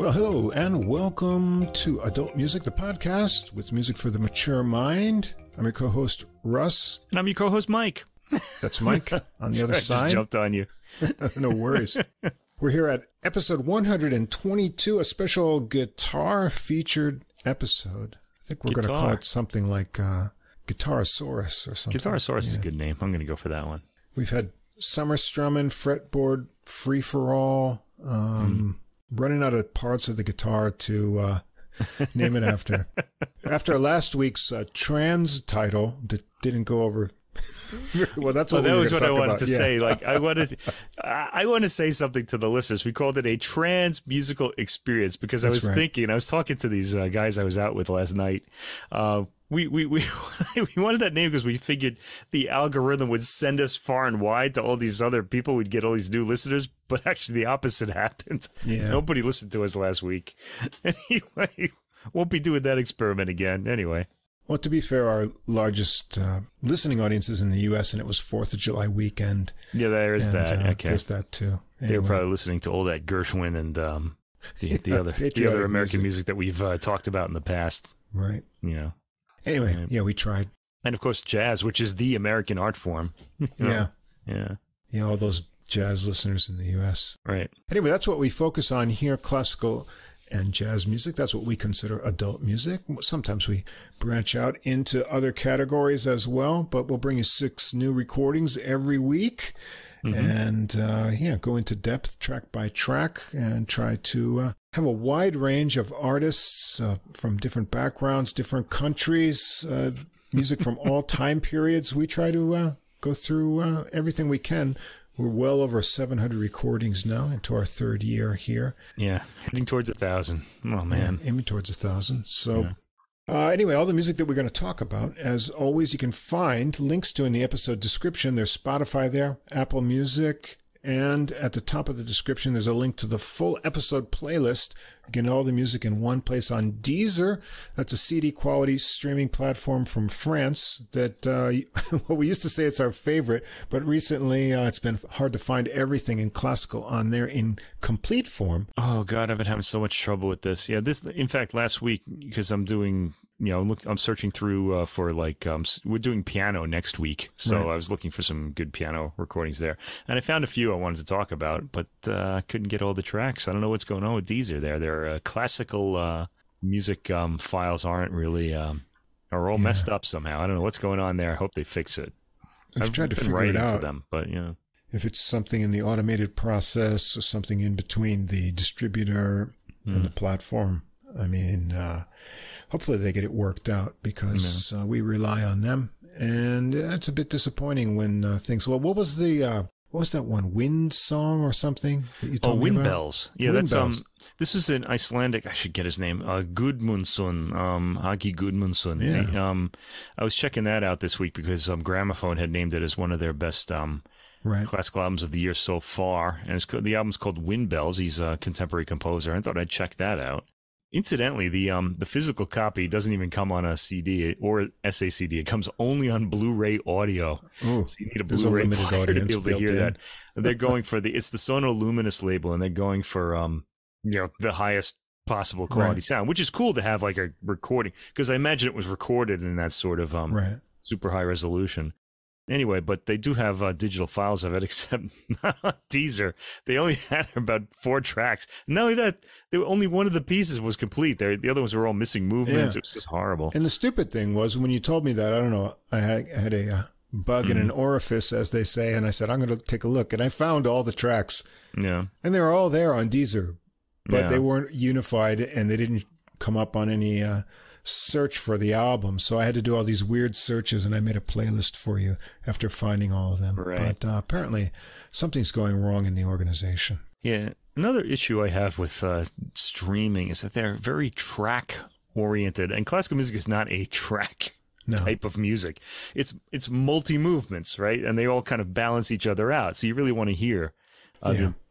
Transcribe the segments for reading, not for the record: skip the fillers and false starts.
Well, hello and welcome to Adult Music, the podcast with music for the mature mind. I'm your co-host, Russ. And I'm your co-host, Mike. That's Mike on the other side. I just jumped on you. No worries. We're here at episode 122, a special guitar-featured episode. I think we're going to call it something like Guitarasaurus or something. Guitarasaurus is a good name. I'm going to go for that one. We've had summer strumming, fretboard, free-for-all, running out of parts of the guitar to name it after. After last week's trans title that didn't go over well, that's what that was what I wanted about. To say. Like I want to say something to the listeners. We called it a trans musical experience because that's I was thinking, I was talking to these guys I was out with last night. We wanted that name because we figured the algorithm would send us far and wide to all these other people. We'd get all these new listeners, but actually the opposite happened. Yeah. Nobody listened to us last week. Anyway, won't be doing that experiment again. Anyway. Well, to be fair, our largest listening audience is in the U.S., and it was 4th of July weekend. Yeah, there is that. Okay. There's that, too. Anyway. They were probably listening to all that Gershwin and the other American music that we've talked about in the past. Right. Yeah. Anyway, yeah, we tried. And, of course, jazz, which is the American art form. Yeah. Yeah. Yeah, all those jazz listeners in the U.S. Right. Anyway, that's what we focus on here, classical and jazz music. That's what we consider adult music. Sometimes we branch out into other categories as well, but we'll bring you 6 new recordings every week and go into depth track by track and try to have a wide range of artists from different backgrounds, different countries, music from all time periods. We try to go through everything we can. We're well over 700 recordings now into our 3rd year here. Yeah, heading towards 1,000. Oh, man. Yeah, aiming towards 1,000. So anyway, all the music that we're going to talk about, as always, you can find links to in the episode description. There's Spotify there, Apple Music, and at the top of the description, there's a link to the full episode playlist. Again, all the music in one place on Deezer. That's a CD quality streaming platform from France that, well, we used to say it's our favorite, but recently it's been hard to find everything in classical on there in complete form. Oh, God, I've been having so much trouble with this. Yeah, in fact, last week, because I'm doing, I'm searching through for we're doing piano next week. So right. I was looking for some good piano recordings there. And I found a few I wanted to talk about, but couldn't get all the tracks. I don't know what's going on with Deezer there. Their classical music files aren't really, are all messed up somehow. I don't know what's going on there. I hope they fix it. I've tried to figure it out. To them, but if it's something in the automated process or something in between the distributor and the platform, I mean, hopefully they get it worked out because we rely on them. And it's a bit disappointing when things, well, what was that one? Wind Song or something that you told me Wind about? Bells. Yeah, Wind that's Bells. This is an Icelandic. I should get his name. Gudmundsson, Haki Gudmundsson. Yeah. I was checking that out this week because Gramophone had named it as one of their best classical albums of the year so far, and the album's called Wind Bells. He's a contemporary composer. I thought I'd check that out. Incidentally, the physical copy doesn't even come on a CD or SACD. It comes only on Blu-ray audio. Ooh, so you need a Blu-ray player to be able to hear that. They're going for it's the Sono Luminous label, and they're going for the highest possible quality sound, which is cool to have like a recording because I imagine it was recorded in that sort of super high resolution. Anyway, but they do have digital files of it, except not on Deezer. They only had about 4 tracks. Not only that, only one of the pieces was complete. The other ones were all missing movements. Yeah. It was just horrible. And the stupid thing was when you told me that, I don't know, I had a bug in an orifice, as they say, and I said, I'm going to take a look. And I found all the tracks. Yeah. And they were all there on Deezer, but they weren't unified and they didn't come up on any search for the album. So I had to do all these weird searches, and I made a playlist for you after finding all of them. Right. But apparently something's going wrong in the organization. Yeah. Another issue I have with streaming is that they're very track oriented, and classical music is not a track type of music. It's multi movements, right? And they all kind of balance each other out. So you really want to hear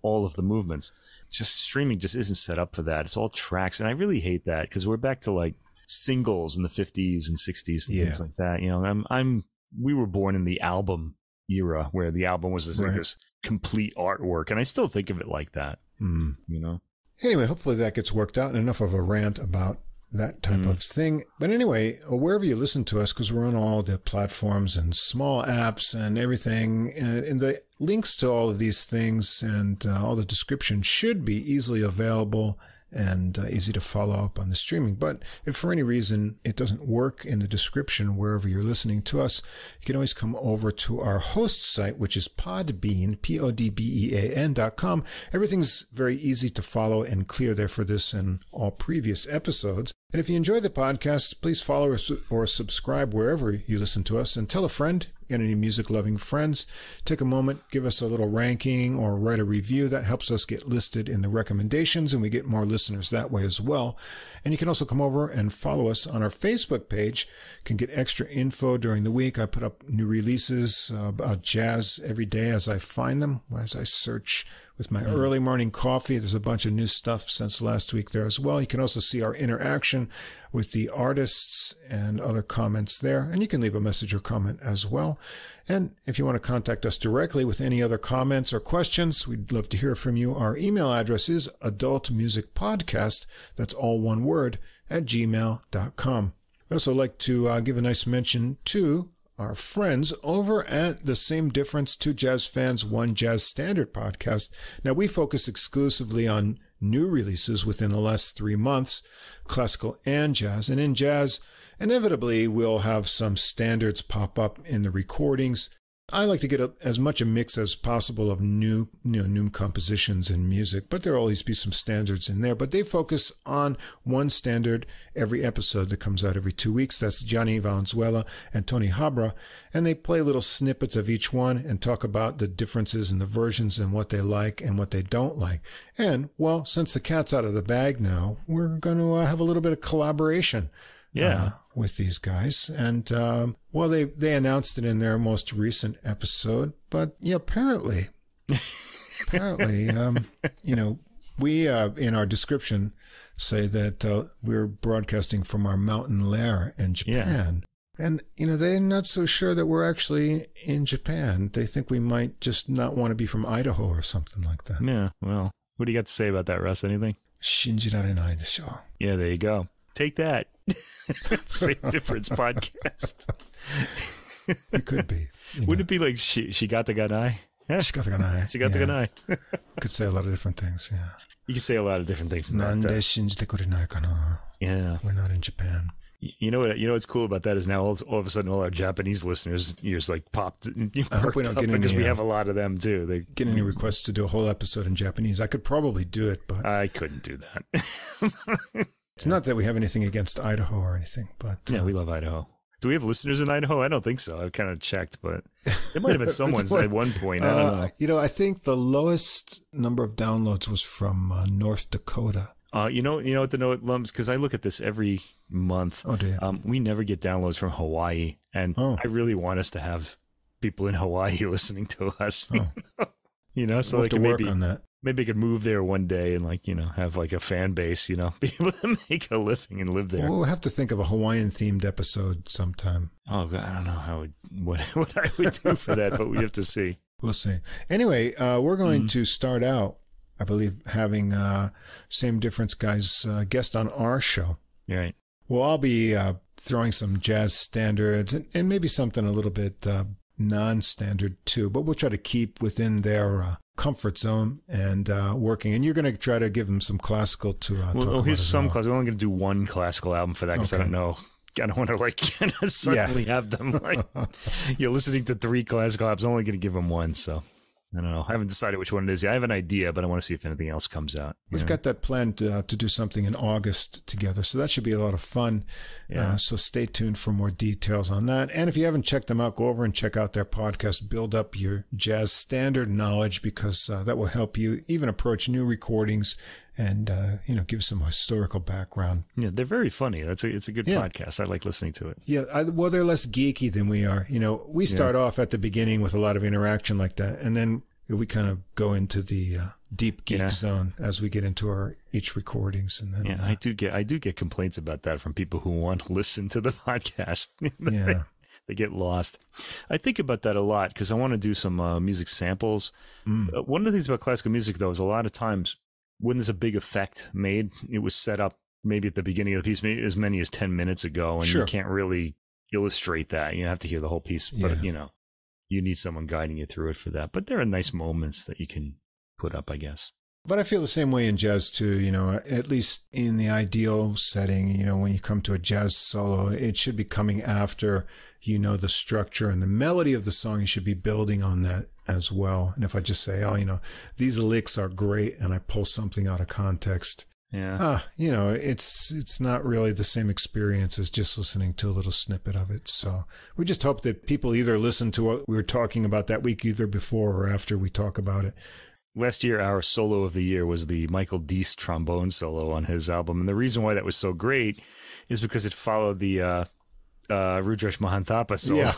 all of the movements. Just streaming just isn't set up for that. It's all tracks, and I really hate that because we're back to like singles in the 50s and 60s and things like that. We were born in the album era where the album was this complete artwork, and I still think of it like that. You know. Anyway, hopefully that gets worked out, and enough of a rant about that type of thing. But anyway, wherever you listen to us, because we're on all the platforms and small apps and everything, and the links to all of these things and all the description should be easily available and easy to follow up on the streaming. But if for any reason it doesn't work in the description wherever you're listening to us, you can always come over to our host site, which is Podbean, PODBEAN.com. Everything's very easy to follow and clear there for this and all previous episodes. And if you enjoy the podcast, please follow us or subscribe wherever you listen to us, and tell a friend. Got any music-loving friends? Take a moment, give us a little ranking or write a review. That helps us get listed in the recommendations, and we get more listeners that way as well. And you can also come over and follow us on our Facebook page. You can get extra info during the week. I put up new releases about jazz every day as I find them, as I search with my early morning coffee. There's a bunch of new stuff since last week there as well. You can also see our interaction with the artists and other comments there. And you can leave a message or comment as well. And if you want to contact us directly with any other comments or questions, we'd love to hear from you. Our email address is adultmusicpodcast, that's all one word, @gmail.com. I'd also like to give a nice mention to our friends over at the Same Difference, Two Jazz Fans, One Jazz Standard podcast. Now, we focus exclusively on new releases within the last 3 months, classical and jazz. And in jazz, inevitably, we'll have some standards pop up in the recordings. I like to get as much a mix as possible of new compositions and music, but there'll always be some standards in there. But they focus on one standard every episode that comes out every 2 weeks. That's Johnny Valenzuela and Tony Habra, and they play little snippets of each one and talk about the differences in the versions and what they like and what they don't like. And, well, since the cat's out of the bag now, we're going to have a little bit of collaboration. With these guys. And, well, they announced it in their most recent episode, but yeah, apparently, we, in our description say that, we're broadcasting from our mountain lair in Japan. Yeah. And, they're not so sure that we're actually in Japan. They think we might just not want to be from Idaho or something like that. Yeah. Well, what do you got to say about that, Russ? Anything? Shinjirarenai desho. Yeah, there you go. Take that. Same Difference podcast. It could be. Wouldn't it be like Shigata Ganai? Yeah. Shigata Ganai. Shigata Ganai. Could say a lot of different things, yeah. You can say a lot of different things. Nande shinjite kurenai kana. Yeah. We're not in Japan. You know what's cool about that is now all of a sudden all our Japanese listeners ears like popped. I hope we don't get any, because we have a lot of them too. They get any requests to do a whole episode in Japanese. I could probably do it, but I couldn't do that. It's not that we have anything against Idaho or anything, but yeah, we love Idaho. Do we have listeners in Idaho? I don't think so. I've kind of checked, but there might have been someone's at one point. I don't know. I think the lowest number of downloads was from North Dakota. You know what the note lumps, because I look at this every month. Oh dear. We never get downloads from Hawaii, and I really want us to have people in Hawaii listening to us. So we'll have to work on that. Maybe I could move there one day and have like a fan base, be able to make a living and live there. We'll have to think of a Hawaiian themed episode sometime. Oh God, I don't know what I would do for that, but we have to see. We'll see. Anyway, we're going to start out, I believe, having Same Difference guys guest on our show. Right. Well, I'll be throwing some jazz standards and maybe something a little bit non-standard too, but we'll try to keep within their comfort zone and working. And you're going to try to give them some classical to talk about. Here's some classical. We're only going to do one classical album for that because I don't know. I don't want to suddenly have them you're listening to 3 classical albums. I'm only going to give them one, so I don't know. I haven't decided which one it is. I have an idea, but I want to see if anything else comes out. We've got that planned to do something in August together, so that should be a lot of fun. Yeah. So stay tuned for more details on that. And if you haven't checked them out, go over and check out their podcast. Build up your jazz standard knowledge, because that will help you even approach new recordings and give some historical background. Yeah, they're very funny. It's a good podcast. I like listening to it. Yeah, they're less geeky than we are. We start off at the beginning with a lot of interaction like that, and then we kind of go into the deep geek zone as we get into each recordings. And then I do get complaints about that from people who want to listen to the podcast. They get lost. I think about that a lot because I want to do some music samples. One of the things about classical music, though, is a lot of times when there's a big effect made, it was set up maybe at the beginning of the piece, maybe as many as 10 minutes ago, and you can't really illustrate that. You have to hear the whole piece, but you need someone guiding you through it for that. But there are nice moments that you can put up, I guess. But I feel the same way in jazz too, at least in the ideal setting, when you come to a jazz solo, it should be coming after, the structure and the melody of the song. You should be building on that as well. And if I just say, these licks are great, and I pull something out of context, it's not really the same experience as just listening to a little snippet of it. So we just hope that people either listen to what we were talking about that week, either before or after we talk about it. Last year, our solo of the year was the Michael Deese trombone solo on his album. And the reason why that was so great is because it followed the Rudresh Mahanthapa solo,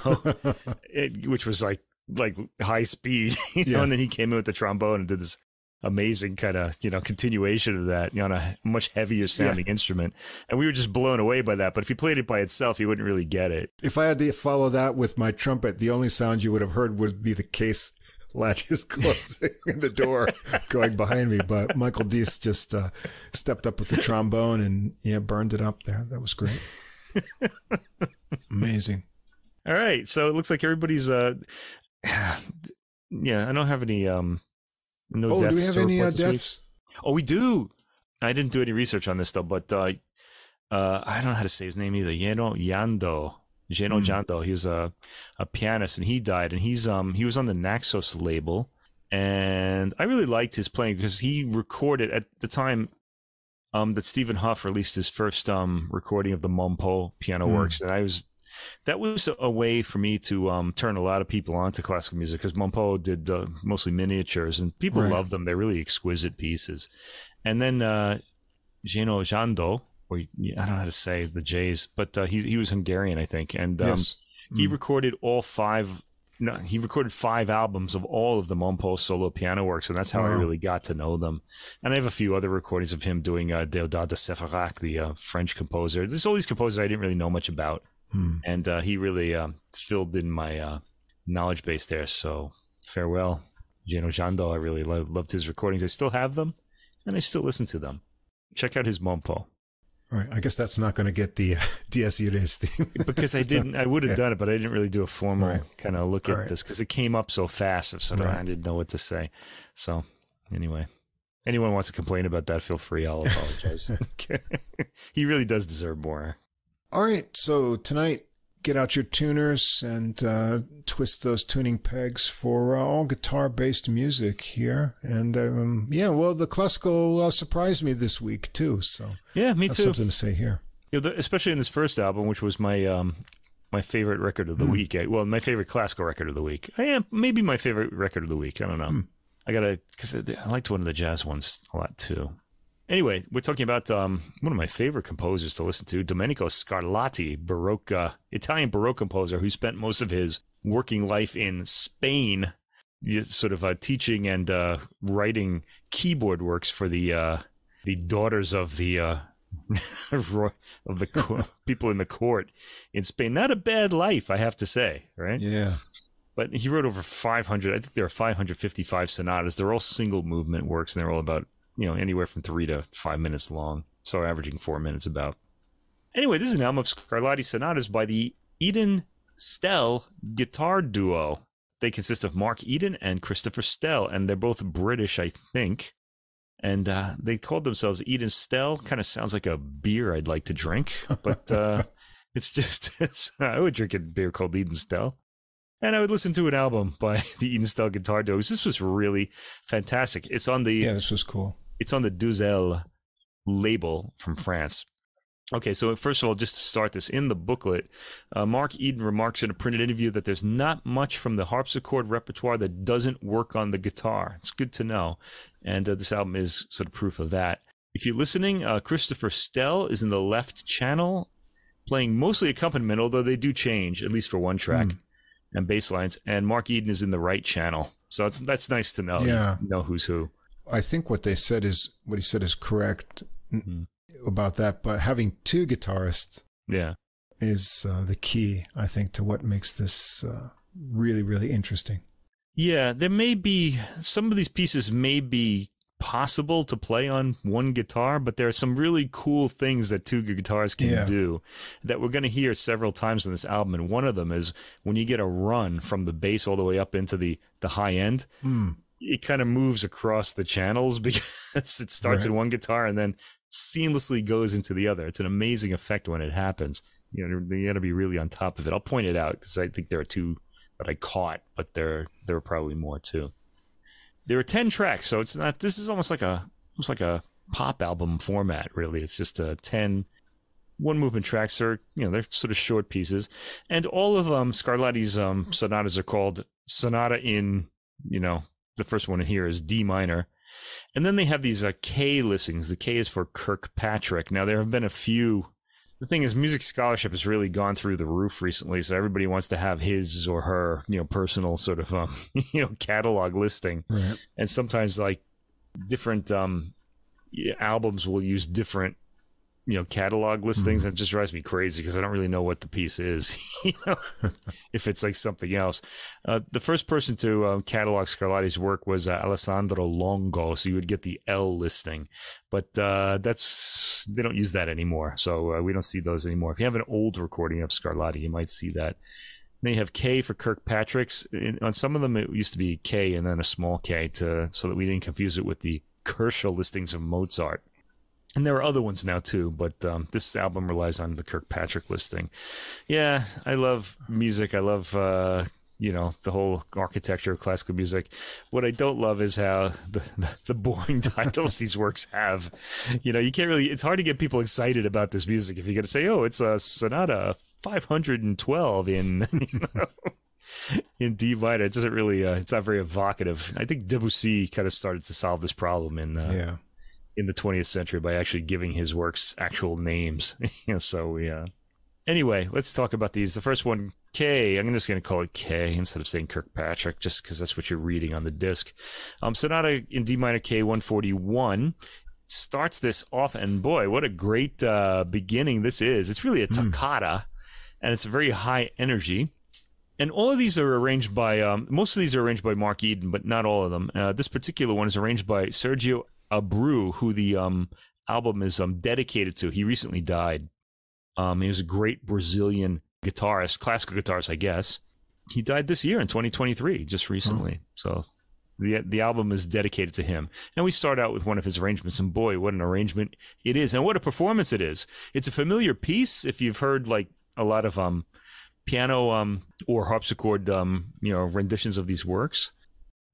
which was like high speed, and then he came in with the trombone and did this amazing kind of, continuation of that on a much heavier sounding instrument. And we were just blown away by that. But if you played it by itself, you wouldn't really get it. If I had to follow that with my trumpet, the only sound you would have heard would be the case latches closing and the door going behind me. But Michael Deese just stepped up with the trombone and burned it up there. That was great. Amazing. All right. So it looks like everybody's I don't have any no deaths. Do we have any deaths? Oh, we do. I didn't do any research on this though, but I don't know how to say his name either. Jeno Jando. He was a pianist, and he died. And he was on the Naxos label, and I really liked his playing because he recorded at the time that Stephen Huff released his first recording of the Mompo piano works, and that was a way for me to turn a lot of people on to classical music, because Mompo did mostly miniatures, and people love them. They're really exquisite pieces. And then Jeno Jando, or I don't know how to say the J's, but he was Hungarian, I think, and he recorded he recorded 5 albums of all of the Mompo solo piano works, and that's how I really got to know them. And I have a few other recordings of him doing Deodat de Séverac, the French composer. There's all these composers I didn't really know much about, and he really filled in my knowledge base there. So farewell, Jeno Jando. I really loved his recordings. I still have them, and I still listen to them. Check out his Mompo. All right, I guess that's not going to get the Dies Irae theme. Because I would have done it, but I didn't really do a formal kind of look at this, because it came up so fast. So I didn't know what to say. So anyway, anyone wants to complain about that, feel free. I'll apologize. He really does deserve more. All right, so tonight, get out your tuners and twist those tuning pegs for all guitar-based music here. And the classical surprised me this week too. So me too. Something to say here. Especially in this first album, which was my my favorite record of the week. Well, my favorite classical record of the week. Maybe my favorite record of the week. I don't know. Because I liked one of the jazz ones a lot too. Anyway, we're talking about one of my favorite composers to listen to, Domenico Scarlatti, Italian Baroque composer who spent most of his working life in Spain, sort of teaching and writing keyboard works for the daughters of the people in the court in Spain. Not a bad life, I have to say, right? Yeah. But he wrote over 500. I think there are 555 sonatas. They're all single movement works, and they're all about anywhere from 3 to 5 minutes long. So averaging 4 minutes about. Anyway, this is an album of Scarlatti sonatas by the Eden-Stell Guitar Duo. They consist of Mark Eden and Christopher Stell, and they're both British, I think. And they called themselves Eden-Stell. Kind of sounds like a beer I'd like to drink, but it's just, I would drink a beer called Eden-Stell. And I would listen to an album by the Eden-Stell Guitar Duo. This was really fantastic. It's on the this was cool. It's on the Deux-Elles label from France. Okay, so first of all, just to start this, in the booklet, Mark Eden remarks in a printed interview that there's not much from the harpsichord repertoire that doesn't work on the guitar. It's good to know. And this album is sort of proof of that. If you're listening, Christopher Stell is in the left channel, playing mostly accompaniment, although they do change, at least for one track, and bass lines. And Mark Eden is in the right channel. So that's nice to know. Yeah. You know who's who. I think what he said is correct about that, but having 2 guitarists is the key, I think, to what makes this really, really interesting. Yeah, there may be, some of these pieces may be possible to play on one guitar, but there are some really cool things that two guitars can do that we're going to hear several times on this album. And one of them is when you get a run from the bass all the way up into the high end, it kind of moves across the channels because it starts in one guitar and then seamlessly goes into the other. It's an amazing effect when it happens. You know, you got to be really on top of it. I'll point it out because I think there are two that I caught, but there are probably more too. There are 10 tracks, so it's not. This is almost like a pop album format, really. It's just 10 one movement tracks. Are they're sort of short pieces, and all of Scarlatti's sonatas are called sonata in. The first one here is D minor, and then they have these K listings. The K is for Kirkpatrick. Now there have been a few. The thing is, music scholarship has really gone through the roof recently, so everybody wants to have his or her, personal sort of, catalog listing. Right. And sometimes, like, different albums will use different, catalog listings, and it just drives me crazy because I don't really know what the piece is, if it's like something else. The first person to catalog Scarlatti's work was Alessandro Longo, so you would get the L listing, but they don't use that anymore, so we don't see those anymore. If you have an old recording of Scarlatti, you might see that. Then you have K for Kirkpatrick's. On some of them, it used to be K and then a small K so that we didn't confuse it with the Kershaw listings of Mozart. And there are other ones now, too, but this album relies on the Kirkpatrick listing. Yeah, I love music. I love, the whole architecture of classical music. What I don't love is how the boring titles these works have. You can't really... It's hard to get people excited about this music if you're going to say, oh, it's a Sonata 512 in... in D minor. It doesn't really... it's not very evocative. I think Debussy kind of started to solve this problem in the 20th century by actually giving his works actual names. Anyway, let's talk about these. The first one, K. I'm just going to call it K instead of saying Kirkpatrick, just because that's what you're reading on the disc. Sonata in D minor K 141 starts this off, and boy, what a great beginning this is. It's really a toccata, and it's a very high energy. And all of these are arranged by, most of these are arranged by Mark Eden, but not all of them. This particular one is arranged by Sergio Abreu, who the album is dedicated to. He recently died. He was a great Brazilian guitarist, classical guitarist, I guess. He died this year in 2023, just recently. So the album is dedicated to him. And we start out with one of his arrangements, and boy, what an arrangement it is, and what a performance it is. It's a familiar piece if you've heard like a lot of piano or harpsichord renditions of these works.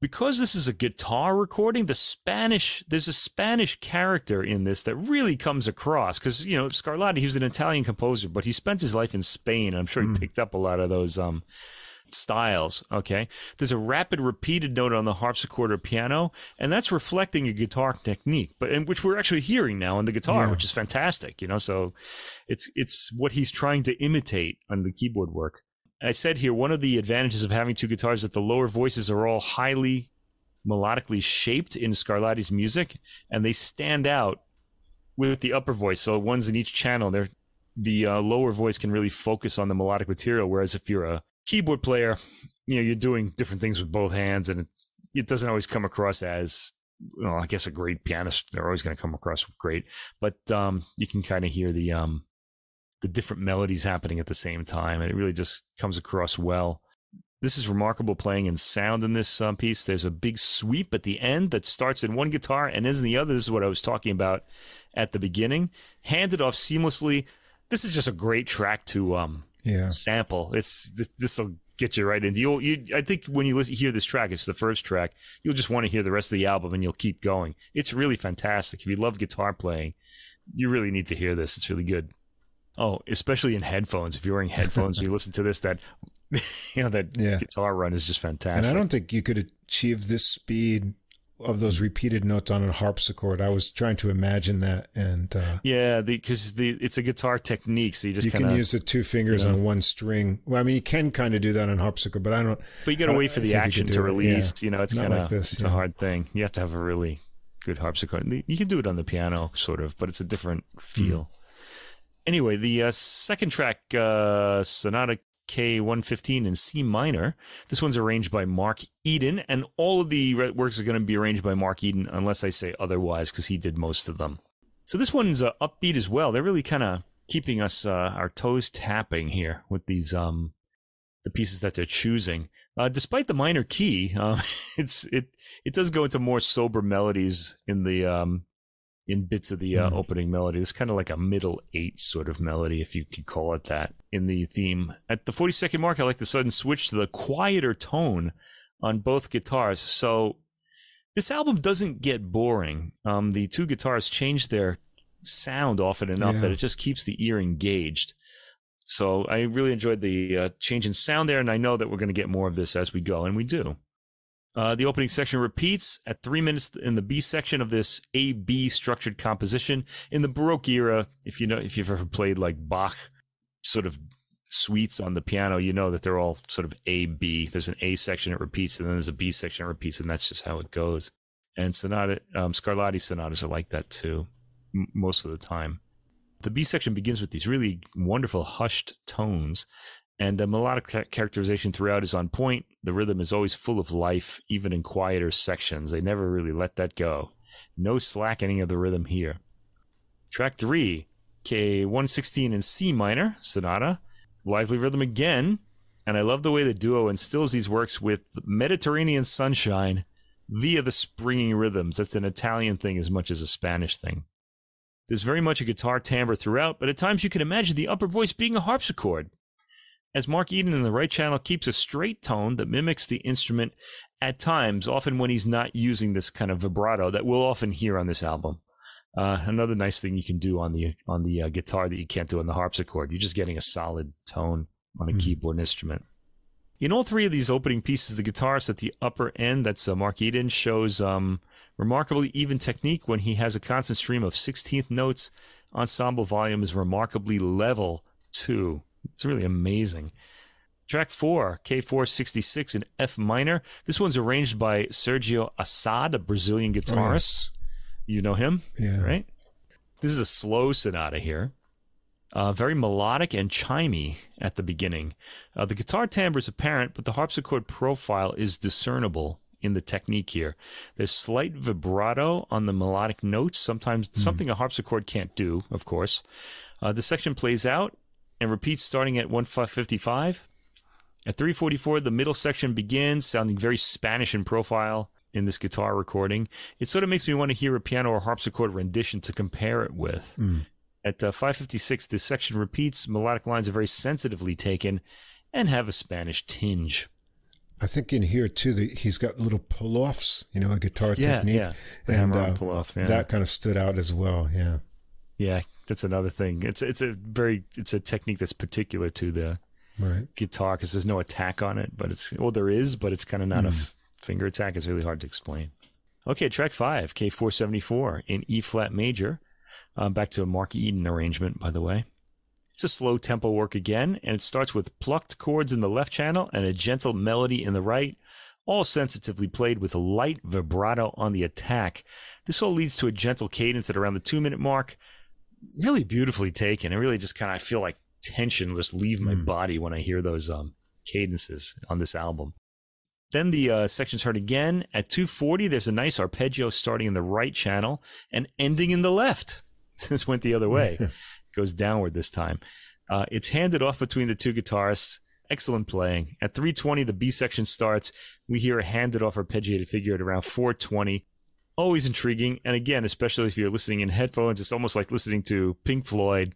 Because this is a guitar recording, there's a Spanish character in this that really comes across. Because, Scarlatti, he was an Italian composer, but he spent his life in Spain. I'm sure he picked up a lot of those styles, okay? There's a rapid repeated note on the harpsichord or piano, and that's reflecting a guitar technique, which we're actually hearing now on the guitar, which is fantastic, so it's what he's trying to imitate on the keyboard work. I said here, one of the advantages of having two guitars is that the lower voices are all highly melodically shaped in Scarlatti's music, and they stand out with the upper voice. So one's in each channel. The lower voice can really focus on the melodic material, whereas if you're a keyboard player, you're doing different things with both hands, and it doesn't always come across as, I guess a great pianist, they're always going to come across great, but you can kind of hear the different melodies happening at the same time, and it really just comes across well. This is remarkable playing and sound in this piece. There's a big sweep at the end that starts in one guitar and ends in the other. This is what I was talking about at the beginning. Handed off seamlessly. This is just a great track to sample. This will get you right in. I think when you hear this track, it's the first track, you'll just want to hear the rest of the album, and you'll keep going. It's really fantastic. If you love guitar playing, you really need to hear this. It's really good. Oh, especially in headphones. If you're wearing headphones, you listen to this, that guitar run is just fantastic. And I don't think you could achieve this speed of those repeated notes on a harpsichord. I was trying to imagine that, and because it's a guitar technique, so you can use the two fingers on one string. Well, I mean, you can kind of do that on harpsichord, but I don't. But you got to wait for the action to release. Yeah. It's kind of it's a hard thing. You have to have a really good harpsichord. You can do it on the piano, sort of, but it's a different feel. Anyway, the second track, Sonata K115 in C minor. This one's arranged by Mark Eden, and all of the works are going to be arranged by Mark Eden unless I say otherwise, because he did most of them. So this one's upbeat as well. They're really kind of keeping us our toes tapping here with these the pieces that they're choosing. Despite the minor key, it does go into more sober melodies in the in bits of the opening melody. It's kind of like a middle 8 sort of melody, if you could call it that, in the theme. At the 40-second mark, I like the sudden switch to the quieter tone on both guitars. So this album doesn't get boring. The two guitars change their sound often enough that it just keeps the ear engaged. So I really enjoyed the change in sound there, and I know that we're going to get more of this as we go, and we do. The opening section repeats at 3 minutes in the B section of this A-B structured composition. In the Baroque era, if you've ever played like Bach sort of suites on the piano, you know that they're all sort of A-B. There's an A section that repeats, and then there's a B section that repeats, and that's just how it goes. And Scarlatti sonatas are like that too, most of the time. The B section begins with these really wonderful hushed tones, and the melodic characterization throughout is on point. The rhythm is always full of life, even in quieter sections. They never really let that go. No slackening of the rhythm here. Track 3, K116 in C minor, sonata. Lively rhythm again, and I love the way the duo instills these works with Mediterranean sunshine via the springing rhythms. That's an Italian thing as much as a Spanish thing. There's very much a guitar timbre throughout, but at times you can imagine the upper voice being a harpsichord, as Mark Eden in the right channel keeps a straight tone that mimics the instrument at times, often when he's not using this kind of vibrato that we'll often hear on this album. Another nice thing you can do on the guitar that you can't do on the harpsichord. You're just getting a solid tone on a keyboard instrument. In all three of these opening pieces, the guitarist at the upper end, that's Mark Eden, shows remarkably even technique when he has a constant stream of 16th notes. Ensemble volume is remarkably level too. It's really amazing. Track 4, K466 in F minor. This one's arranged by Sergio Assad, a Brazilian guitarist. Oh, yes. You know him, right? This is a slow sonata here. Very melodic and chimey at the beginning. The guitar timbre is apparent, but the harpsichord profile is discernible in the technique here. There's slight vibrato on the melodic notes, sometimes something a harpsichord can't do, of course. The section plays out and repeats starting at 155. At 344, the middle section begins, sounding very Spanish in profile in this guitar recording. It sort of makes me want to hear a piano or harpsichord rendition to compare it with. At 556, this section repeats. Melodic lines are very sensitively taken and have a Spanish tinge. I think in here, too, he's got little pull-offs, a guitar technique. Yeah, and pull-off, that kind of stood out as well, Yeah, that's another thing. It's a technique that's particular to the guitar because there's no attack on it, but there is, but it's kind of not a finger attack. It's really hard to explain. Okay, track 5, K474 in E flat major. Back to a Mark Eden arrangement, by the way. It's a slow tempo work again, and it starts with plucked chords in the left channel and a gentle melody in the right, all sensitively played with a light vibrato on the attack. This all leads to a gentle cadence at around the 2-minute mark. Really beautifully taken. It really just kind of feel like tension just leave my body when I hear those cadences on this album. Then the section's heard again. At 240, there's a nice arpeggio starting in the right channel and ending in the left. This went the other way. It goes downward this time. It's handed off between the two guitarists. Excellent playing. At 320, the B section starts. We hear a handed off arpeggiated figure at around 420. Always intriguing. And again, especially if you're listening in headphones, it's almost like listening to Pink Floyd,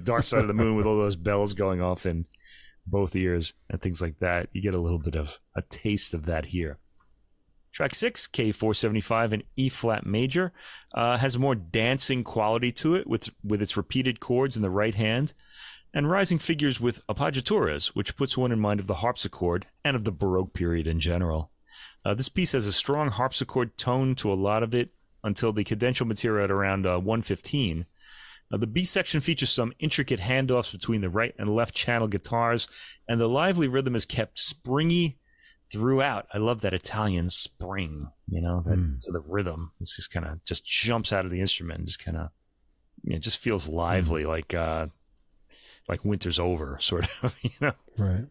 Dark Side of the Moon with all those bells going off in both ears and things like that. You get a little bit of a taste of that here. Track 6, K475 in E flat major, has a more dancing quality to it with its repeated chords in the right hand and rising figures with appoggiaturas, which puts one in mind of the harpsichord and of the Baroque period in general. This piece has a strong harpsichord tone to a lot of it until the cadential material at around 115. The B section features some intricate handoffs between the right and left channel guitars, and the lively rhythm is kept springy throughout. I love that Italian spring, to the rhythm. It's just kind of just jumps out of the instrument and just kind of, it just feels lively, like like winter's over, sort of, Right.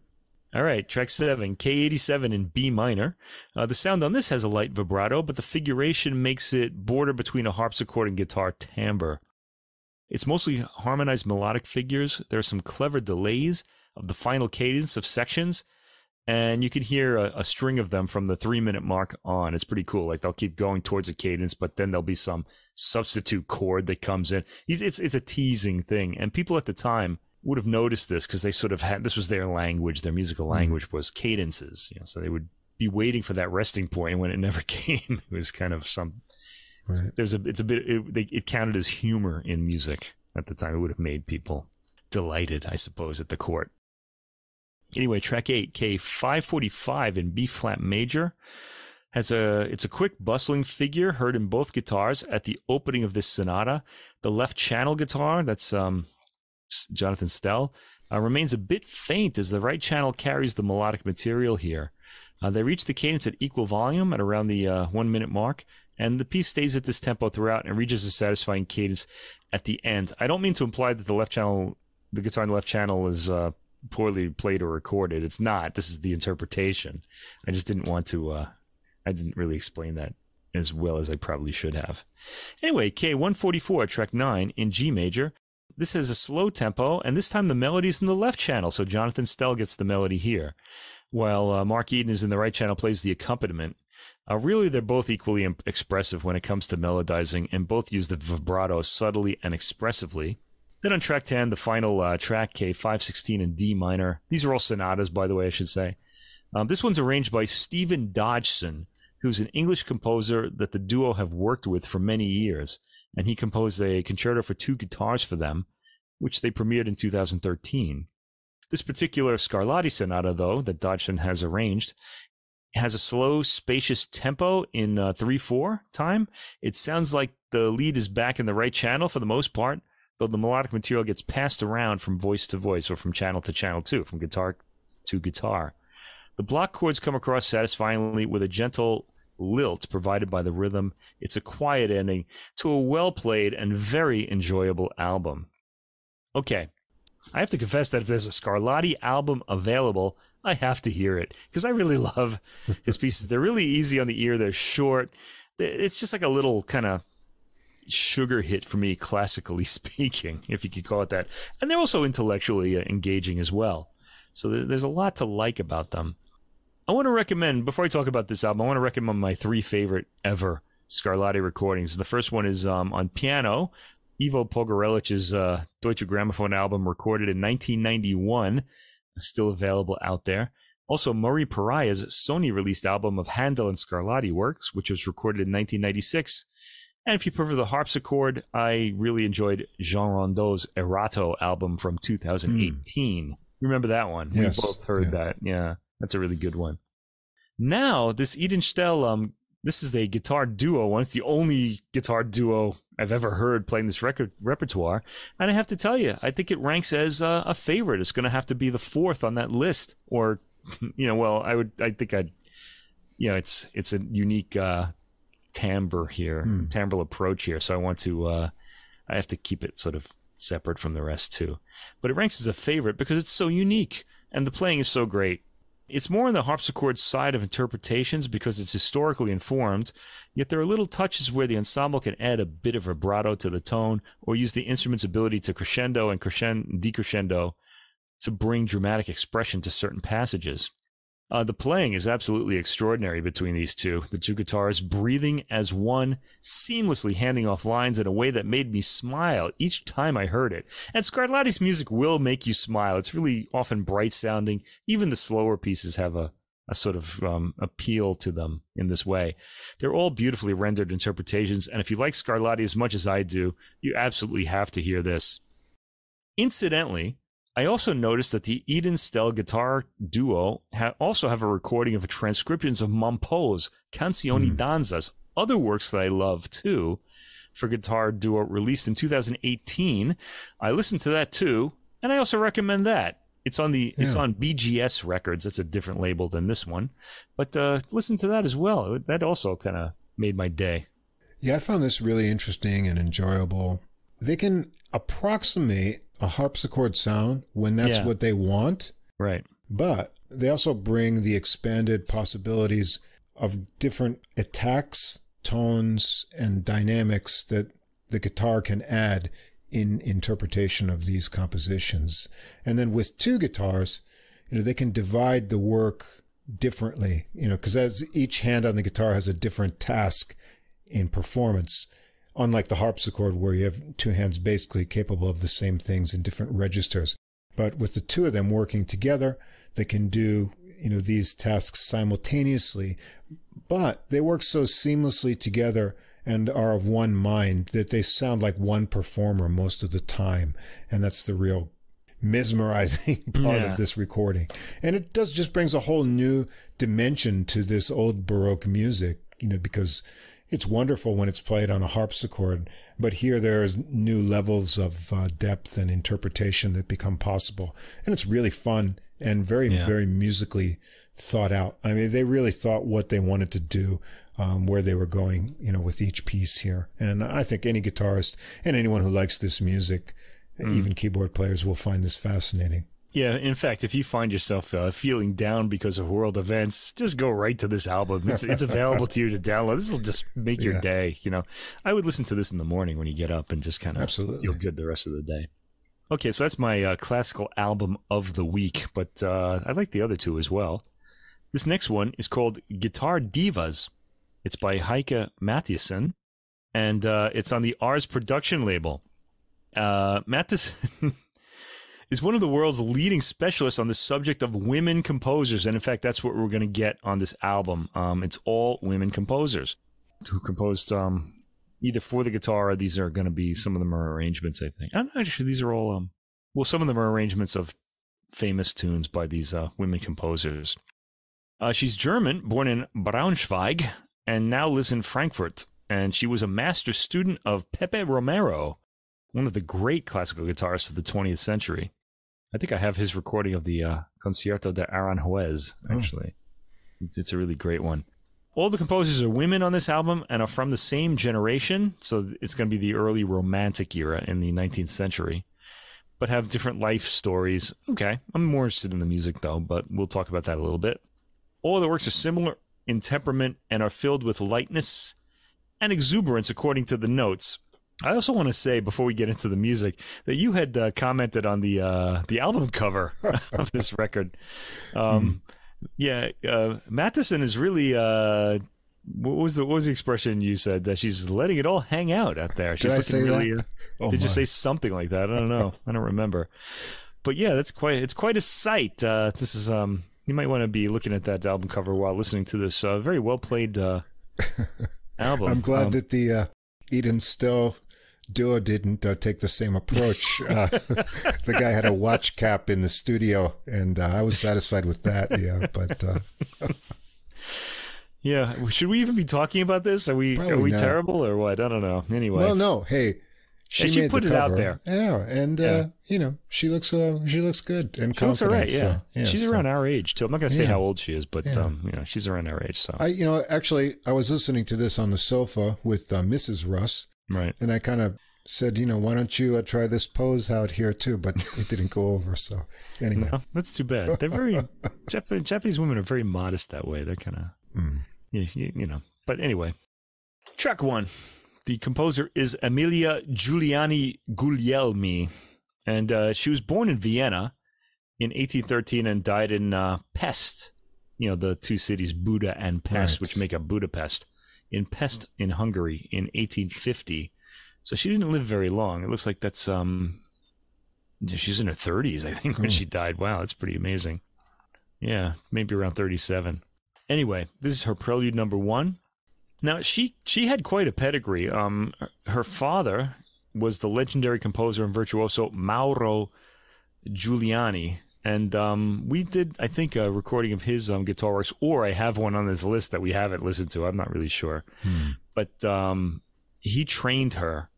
All right, track 7, K87 in B minor. The sound on this has a light vibrato, but the figuration makes it border between a harpsichord and guitar timbre. It's mostly harmonized melodic figures. There are some clever delays of the final cadence of sections, and you can hear a string of them from the 3-minute mark on. It's pretty cool. Like they'll keep going towards a cadence, but then there'll be some substitute chord that comes in. It's a teasing thing, and people at the time would have noticed this because they sort of had, this was their language, their musical language was cadences, so they would be waiting for that resting point, and when it never came, it was kind of some, right. It counted as humor in music at the time. It would have made people delighted, I suppose, at the court. Anyway, track 8, K545 in B flat major, it's a quick bustling figure heard in both guitars at the opening of this sonata. The left channel guitar, that's Jonathan Stell, remains a bit faint as the right channel carries the melodic material here. They reach the cadence at equal volume at around the 1-minute mark, and the piece stays at this tempo throughout and reaches a satisfying cadence at the end. I don't mean to imply that the guitar in the left channel is poorly played or recorded. It's not. This is the interpretation. I just didn't want to, I didn't really explain that as well as I probably should have. Anyway, K144, track 9 in G major. This has a slow tempo, and this time the melody's in the left channel, so Jonathan Stell gets the melody here, while Mark Eden is in the right channel, plays the accompaniment. Really, they're both equally expressive when it comes to melodizing, and both use the vibrato subtly and expressively. Then on track 10, the final track, K516 in D minor. These are all sonatas, by the way, I should say. This one's arranged by Stephen Dodgson, who's an English composer that the duo have worked with for many years, and he composed a concerto for 2 guitars for them, which they premiered in 2013. This particular Scarlatti sonata, though, that Dodgson has arranged, has a slow, spacious tempo in 3/4 time. It sounds like the lead is back in the right channel for the most part, though the melodic material gets passed around from voice to voice, or from channel to channel too, from guitar to guitar. The block chords come across satisfyingly with a gentle lilt provided by the rhythm. It's a quiet ending to a well-played and very enjoyable album. Okay, I have to confess that if there's a Scarlatti album available, I have to hear it, because I really love his pieces. They're really easy on the ear. They're short. It's just like a little kind of sugar hit for me, classically speaking, if you could call it that. And they're also intellectually engaging as well. So there's a lot to like about them. I want to recommend, before I talk about this album, I want to recommend my 3 favorite ever Scarlatti recordings. The first one is on piano, Ivo Pogorelich's Deutsche Grammophon album, recorded in 1991, still available out there. Also, Murray Pariah's Sony-released album of Handel and Scarlatti works, which was recorded in 1996. And if you prefer the harpsichord, I really enjoyed Jean Rondeau's Erato album from 2018. Remember that one? Yes. We both heard that. Yeah. That's a really good one. Now, this Eden-Stell, this is a guitar duo one. It's the only guitar duo I've ever heard playing this repertoire. And I have to tell you, I think it ranks as a favorite. It's going to have to be the 4th on that list. Or, it's a unique timbre here, timbral approach here. So I have to keep it sort of separate from the rest too. But it ranks as a favorite because it's so unique and the playing is so great. It's more on the harpsichord side of interpretations because it's historically informed, yet there are little touches where the ensemble can add a bit of vibrato to the tone or use the instrument's ability to crescendo and decrescendo to bring dramatic expression to certain passages. The playing is absolutely extraordinary between these two. The 2 guitars breathing as one, seamlessly handing off lines in a way that made me smile each time I heard it. And Scarlatti's music will make you smile. It's really often bright sounding. Even the slower pieces have a sort of appeal to them in this way. They're all beautifully rendered interpretations. And if you like Scarlatti as much as I do, you absolutely have to hear this. Incidentally, I also noticed that the Eden-Stell Guitar Duo also have a recording of transcriptions of Mompo's Canzoni Danza's other works that I love too, for Guitar Duo, released in 2018. I listened to that too, and I also recommend that. It's on BGS Records. That's a different label than this one, but listen to that as well. That also kind of made my day. Yeah, I found this really interesting and enjoyable. they can approximate a harpsichord sound when that's what they want. Right. But they also bring the expanded possibilities of different attacks, tones, and dynamics that the guitar can add in interpretation of these compositions. And then with two guitars, they can divide the work differently, because as each hand on the guitar has a different task in performance, unlike the harpsichord where you have two hands basically capable of the same things in different registers. But with the two of them working together, they can do, these tasks simultaneously, but they work so seamlessly together and are of one mind that they sound like one performer most of the time. And that's the real mesmerizing part of this recording. And it just brings a whole new dimension to this old Baroque music, because it's wonderful when it's played on a harpsichord, but here there's new levels of depth and interpretation that become possible. And it's really fun and very, very musically thought out. I mean, they really thought what they wanted to do, where they were going, with each piece here. And I think any guitarist and anyone who likes this music, even keyboard players, will find this fascinating. Yeah, in fact, if you find yourself feeling down because of world events, just go right to this album. It's available to you to download. This will just make your day, I would listen to this in the morning when you get up and just kind of feel good the rest of the day. Okay, so that's my classical album of the week, but I like the other two as well. This next one is called Guitar Divas. It's by Heike Matthiesen, and it's on the Ars Production label. Matthiesen is one of the world's leading specialists on the subject of women composers, and in fact, that's what we're going to get on this album. It's all women composers who composed either for the guitar, or these are going to be, some of them are arrangements, I think. I'm not sure, these are all, some of them are arrangements of famous tunes by these women composers. She's German, born in Braunschweig, and now lives in Frankfurt. And she was a master student of Pepe Romero, one of the great classical guitarists of the 20th century. I think I have his recording of the Concierto de Aranjuez, actually. It's a really great one. All the composers are women on this album and are from the same generation, so it's going to be the early Romantic era in the 19th century, but have different life stories. Okay, I'm more interested in the music, though, but we'll talk about that a little bit. All of the works are similar in temperament and are filled with lightness and exuberance according to the notes. I also want to say, before we get into the music, that you had commented on the album cover of this record. Matthiesen is really what was the expression you said, that she's letting it all hang out there? She's looking really. Did you say something like that? I don't know. I don't remember. But yeah, it's quite a sight. This is you might want to be looking at that album cover while listening to this very well played album. I'm glad that the Eden-Stell Duo didn't take the same approach. The guy had a watch cap in the studio, and I was satisfied with that. Yeah, but yeah, should we even be talking about this? Are we not terrible or what? I don't know. Anyway, well, no. Hey, she made put the it cover. Out there. Yeah, and she looks good and she looks all right. Yeah, so, she's around our age too. I'm not going to say how old she is, but she's around our age. So actually, I was listening to this on the sofa with Mrs. Russ. Right. And I kind of said, why don't you try this pose out here too? But it didn't go over. So anyway. No, that's too bad. They're very, Japanese women are very modest that way. They're kind of, but anyway. Track one. The composer is Emilia Giuliani Guglielmi. And she was born in Vienna in 1813 and died in Pest. The two cities, Buda and Pest, which make up Budapest. In Pest in Hungary in 1850. So she didn't live very long. It looks like that's she's in her 30s, I think, when she died. Wow, that's pretty amazing. Yeah, maybe around 37. Anyway, this is her prelude number 1. Now, she had quite a pedigree. Her father was the legendary composer and virtuoso Mauro Giuliani. And we did, I think, a recording of his guitar works, or I have one on this list that we haven't listened to. I'm not really sure. But he trained her,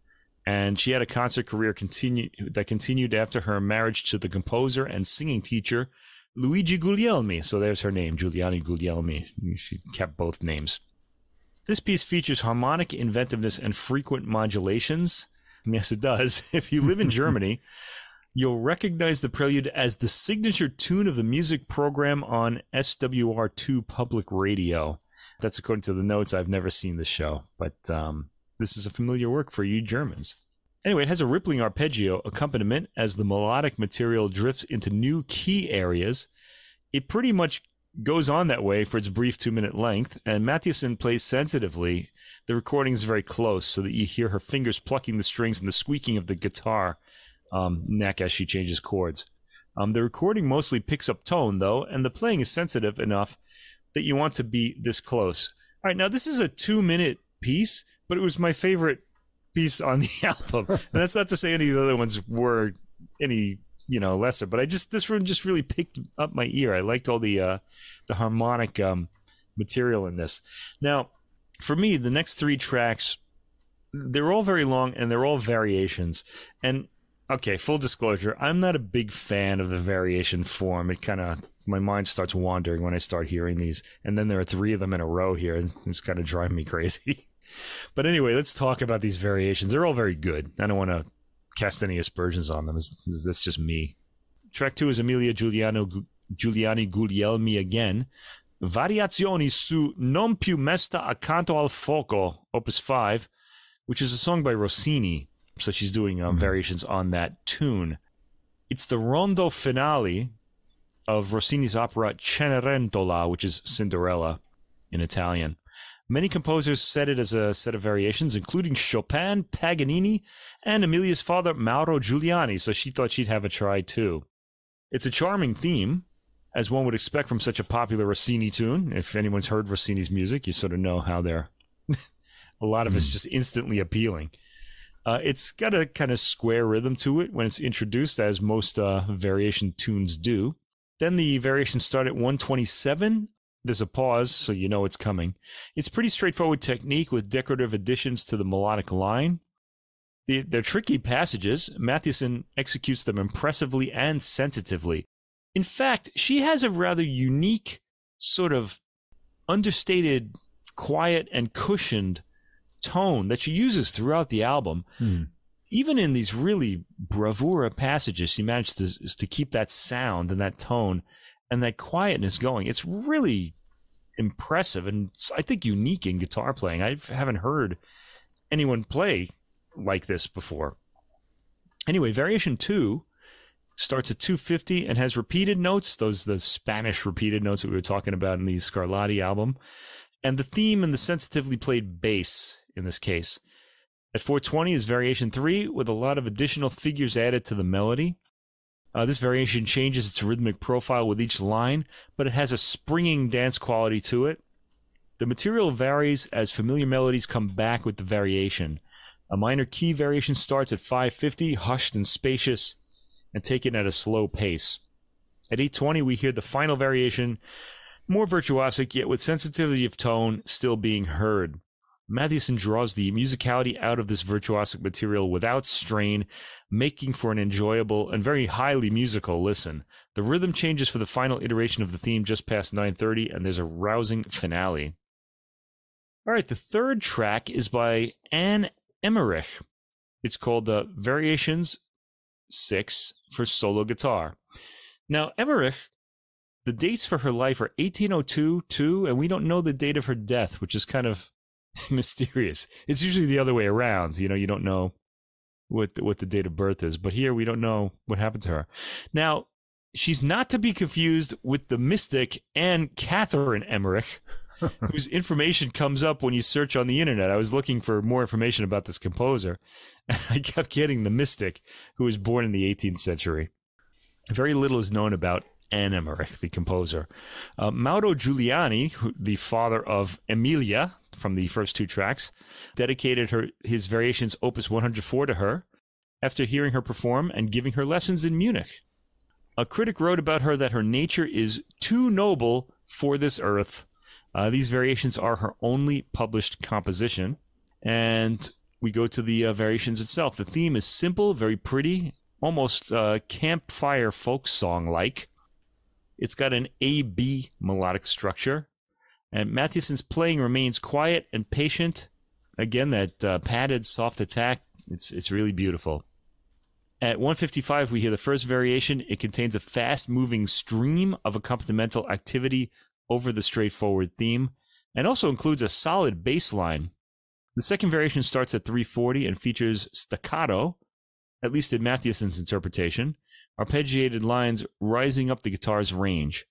and she had a concert career that continued after her marriage to the composer and singing teacher, Luigi Guglielmi. So there's her name, Giuliani Guglielmi. She kept both names. This piece features harmonic inventiveness and frequent modulations. Yes, it does. If you live in Germany, you'll recognize the prelude as the signature tune of the music program on SWR2 public radio. That's according to the notes. I've never seen the show, but this is a familiar work for you Germans. Anyway, it has a rippling arpeggio accompaniment as the melodic material drifts into new key areas. It pretty much goes on that way for its brief 2-minute length, and Matthiesen plays sensitively. The recording is very close so that you hear her fingers plucking the strings and the squeaking of the guitar neck as she changes chords. The recording mostly picks up tone, though, and the playing is sensitive enough that you want to be this close. All right, now this is a 2-minute piece, but it was my favorite piece on the album. And that's not to say any of the other ones were any, lesser, but this one just really picked up my ear. I liked all the harmonic material in this. Now, for me, the next 3 tracks, they're all very long and they're all variations. And okay, full disclosure, I'm not a big fan of the variation form. My mind starts wandering when I start hearing these. And then there are 3 of them in a row here, and it's kind of driving me crazy. But anyway, let's talk about these variations. They're all very good. I don't want to cast any aspersions on them. That's just me. Track 2 is Emilia Giuliani Guglielmi again. Variazioni su Non più mesta accanto al fuoco, Opus 5, which is a song by Rossini. So she's doing variations on that tune. It's the rondo finale of Rossini's opera Cenerentola, which is Cinderella in Italian. Many composers set it as a set of variations, including Chopin, Paganini, and Emilia's father, Mauro Giuliani, so she thought she'd have a try too. It's a charming theme, as one would expect from such a popular Rossini tune. If anyone's heard Rossini's music, you sort of know how they're... a lot of it's just instantly appealing. It's got a kind of square rhythm to it when it's introduced, as most variation tunes do. Then the variations start at 127. There's a pause, so you know it's coming. It's pretty straightforward technique with decorative additions to the melodic line. They're tricky passages. Matthiesen executes them impressively and sensitively. In fact, she has a rather unique, sort of understated, quiet and cushioned tone that she uses throughout the album. Even in these really bravura passages, she managed to keep that sound and that tone and that quietness going. It's really impressive and I think unique in guitar playing. I haven't heard anyone play like this before. Anyway, Variation 2 starts at 250 and has repeated notes, the Spanish repeated notes that we were talking about in the Scarlatti album, and the theme and the sensitively played bass in this case. At 420 is Variation 3 with a lot of additional figures added to the melody. This variation changes its rhythmic profile with each line, but it has a springing dance quality to it. The material varies as familiar melodies come back with the variation. A minor key variation starts at 550, hushed and spacious, and taken at a slow pace. At 820, we hear the final variation, more virtuosic, yet with sensitivity of tone still being heard. Matthiesen draws the musicality out of this virtuosic material without strain, making for an enjoyable and very highly musical listen. The rhythm changes for the final iteration of the theme just past 9:30, and there's a rousing finale. All right, the third track is by Anne Emmerich. It's called Variations 6 for solo guitar. Now, Emmerich, the dates for her life are 1802, 2, and we don't know the date of her death, which is kind of mysterious. It's usually the other way around. You don't know what the date of birth is, but here we don't know what happened to her. Now, she's not to be confused with the mystic Anne Catherine Emmerich, whose information comes up when you search on the internet. I was looking for more information about this composer, and I kept getting the mystic, who was born in the 18th century. Very little is known about Anne Emmerich, the composer. Mauro Giuliani, the father of Emilia from the first 2 tracks, dedicated his Variations Opus 104 to her after hearing her perform and giving her lessons in Munich. A critic wrote about her that her nature is too noble for this earth. These variations are her only published composition. And we go to the variations itself. The theme is simple, very pretty, almost campfire folk song-like. It's got an A-B melodic structure. And Matthiessen's playing remains quiet and patient. Again, that padded, soft attack It's really beautiful. At 155, we hear the first variation. It contains a fast-moving stream of accompanimental activity over the straightforward theme, and also includes a solid bass line. The second variation starts at 340 and features staccato, at least in Matthiessen's interpretation, arpeggiated lines rising up the guitar's range.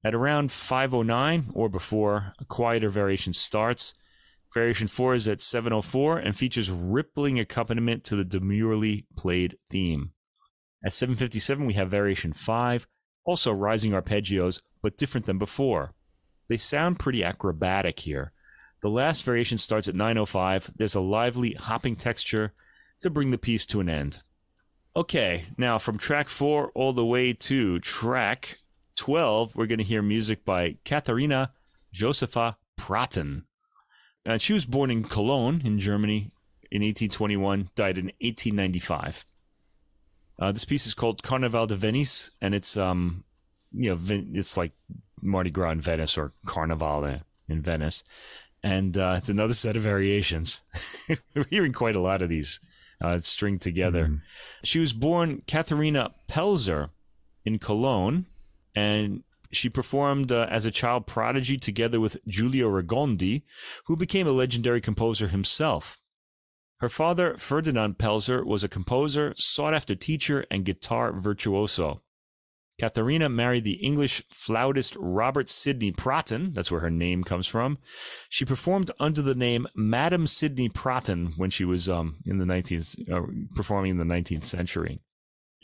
At around 509 or before, a quieter variation starts. Variation 4 is at 704 and features rippling accompaniment to the demurely played theme. At 757, we have Variation 5, also rising arpeggios, but different than before. They sound pretty acrobatic here. The last variation starts at 905. There's a lively hopping texture to bring the piece to an end. Okay, now from track 4 all the way to track 12, we're going to hear music by Katharina Josepha Praten. She was born in Cologne, in Germany, in 1821, died in 1895. This piece is called Carnaval de Venice, and it's it's like Mardi Gras in Venice or Carnival in Venice, and it's another set of variations. We're hearing quite a lot of these stringed together. Mm. She was born Katharina Pelzer in Cologne, and she performed as a child prodigy together with Giulio Ragondi, who became a legendary composer himself. Her father, Ferdinand Pelzer, was a composer, sought-after teacher, and guitar virtuoso. Katharina married the English flautist Robert Sidney Praten. That's where her name comes from. She performed under the name Madame Sidney Praten when she was performing in the 19th century.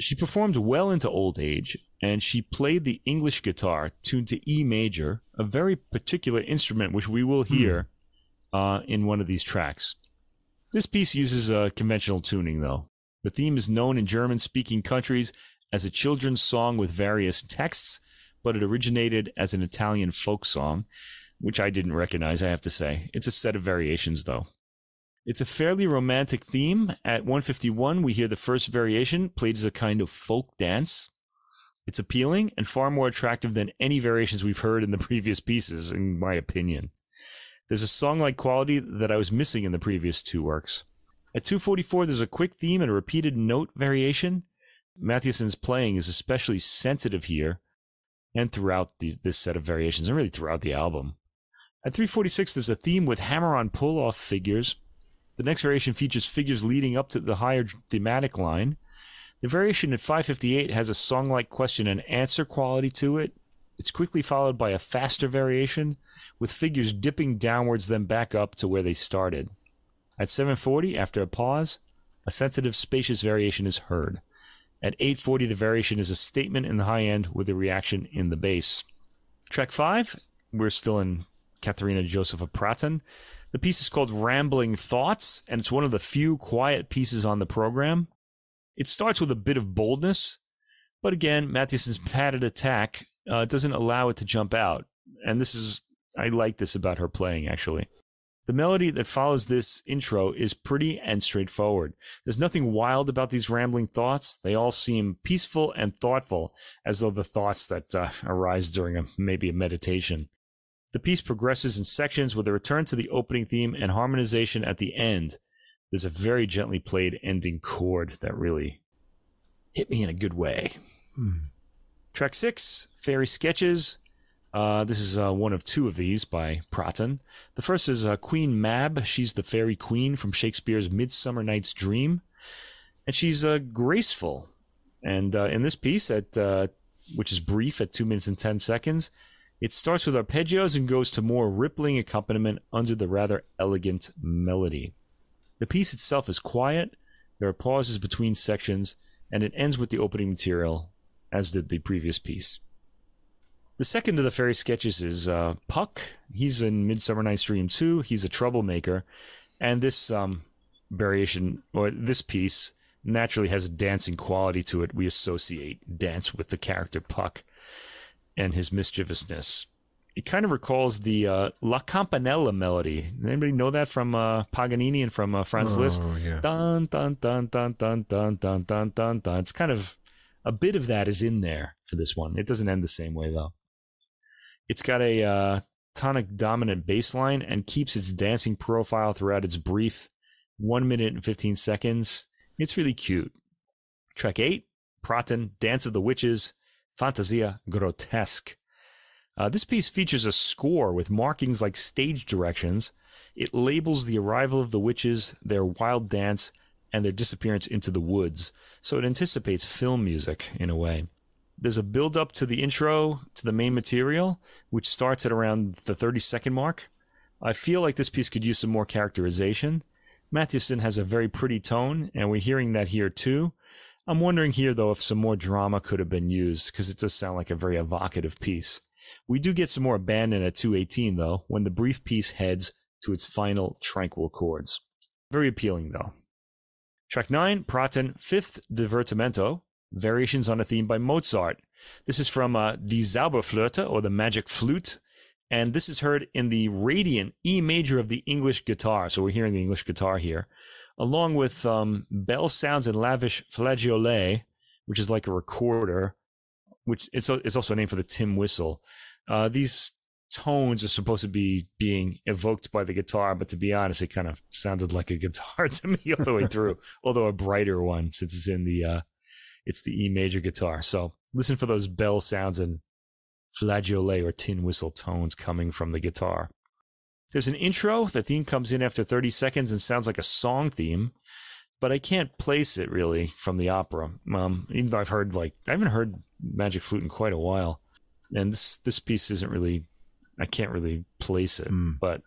She performed well into old age, and she played the English guitar tuned to E major, a very particular instrument which we will hear in one of these tracks. This piece uses conventional tuning, though. The theme is known in German-speaking countries as a children's song with various texts, but it originated as an Italian folk song, which I didn't recognize, I have to say. It's a set of variations, though. It's a fairly romantic theme. At 151, we hear the first variation, played as a kind of folk dance. It's appealing and far more attractive than any variations we've heard in the previous pieces, in my opinion. There's a song-like quality that I was missing in the previous two works. At 244, there's a quick theme and a repeated note variation. Matthiessen's playing is especially sensitive here and throughout this set of variations, and really throughout the album. At 346, there's a theme with hammer-on pull-off figures. The next variation features figures leading up to the higher thematic line. The variation at 558 has a song-like question and answer quality to it. It's quickly followed by a faster variation, with figures dipping downwards then back up to where they started. At 740, after a pause, a sensitive, spacious variation is heard. At 840, the variation is a statement in the high end with a reaction in the bass. Track 5, we're still in Katharina Josepha Praten. The piece is called Rambling Thoughts, and it's one of the few quiet pieces on the program. It starts with a bit of boldness, but again, Matthiessen's padded attack doesn't allow it to jump out. And I like this about her playing, actually. The melody that follows this intro is pretty and straightforward. There's nothing wild about these rambling thoughts. They all seem peaceful and thoughtful, as though the thoughts that arise during maybe a meditation. The piece progresses in sections with a return to the opening theme and harmonization at the end. There's a very gently played ending chord that really hit me in a good way. Track 6, Fairy Sketches. This is one of two of these by Praten. The first is Queen Mab. She's the fairy queen from Shakespeare's Midsummer Night's Dream. And she's graceful. And in this piece, which is brief at 2 minutes and 10 seconds, it starts with arpeggios and goes to more rippling accompaniment under the rather elegant melody. The piece itself is quiet, there are pauses between sections, and it ends with the opening material, as did the previous piece. The second of the fairy sketches is Puck. He's in Midsummer Night's Dream 2. He's a troublemaker, and this variation, or this piece, naturally has a dancing quality to it. We associate dance with the character Puck and his mischievousness. It kind of recalls the La Campanella melody. Anybody know that from Paganini and from Franz Liszt? Yeah. Dun, dun, dun, dun, dun, dun, dun, dun, dun, dun. It's kind of, a bit of that is in there for this one. It doesn't end the same way, though. It's got a tonic dominant bass line and keeps its dancing profile throughout its brief 1 minute and 15 seconds. It's really cute. Track 8, Praten, Dance of the Witches, Fantasia Grotesque. This piece features a score with markings like stage directions. It labels the arrival of the witches, their wild dance, and their disappearance into the woods. So it anticipates film music in a way. There's a build-up to the intro to the main material, which starts at around the 30-second mark. I feel like this piece could use some more characterization. Matthiesen has a very pretty tone, and we're hearing that here too. I'm wondering here, though, if some more drama could have been used, because it does sound like a very evocative piece. We do get some more abandon at 2:18, though, when the brief piece heads to its final tranquil chords. Very appealing, though. Track 9, Praten, Fifth Divertimento, Variations on a Theme by Mozart. This is from Die Zauberflöte, or the Magic Flute, and this is heard in the radiant E major of the English guitar. So we're hearing the English guitar here, along with bell sounds and lavish flageolet, which is like a recorder, which it's also a name for the tin whistle. These tones are supposed to be being evoked by the guitar, but to be honest, it kind of sounded like a guitar to me all the way through, although a brighter one since it's in it's the E major guitar. So listen for those bell sounds and flageolet or tin whistle tones coming from the guitar. There's an intro. The theme comes in after 30 seconds and sounds like a song theme, but I can't place it really from the opera. Even though I haven't heard Magic Flute in quite a while, and this piece isn't really, I can't really place it. But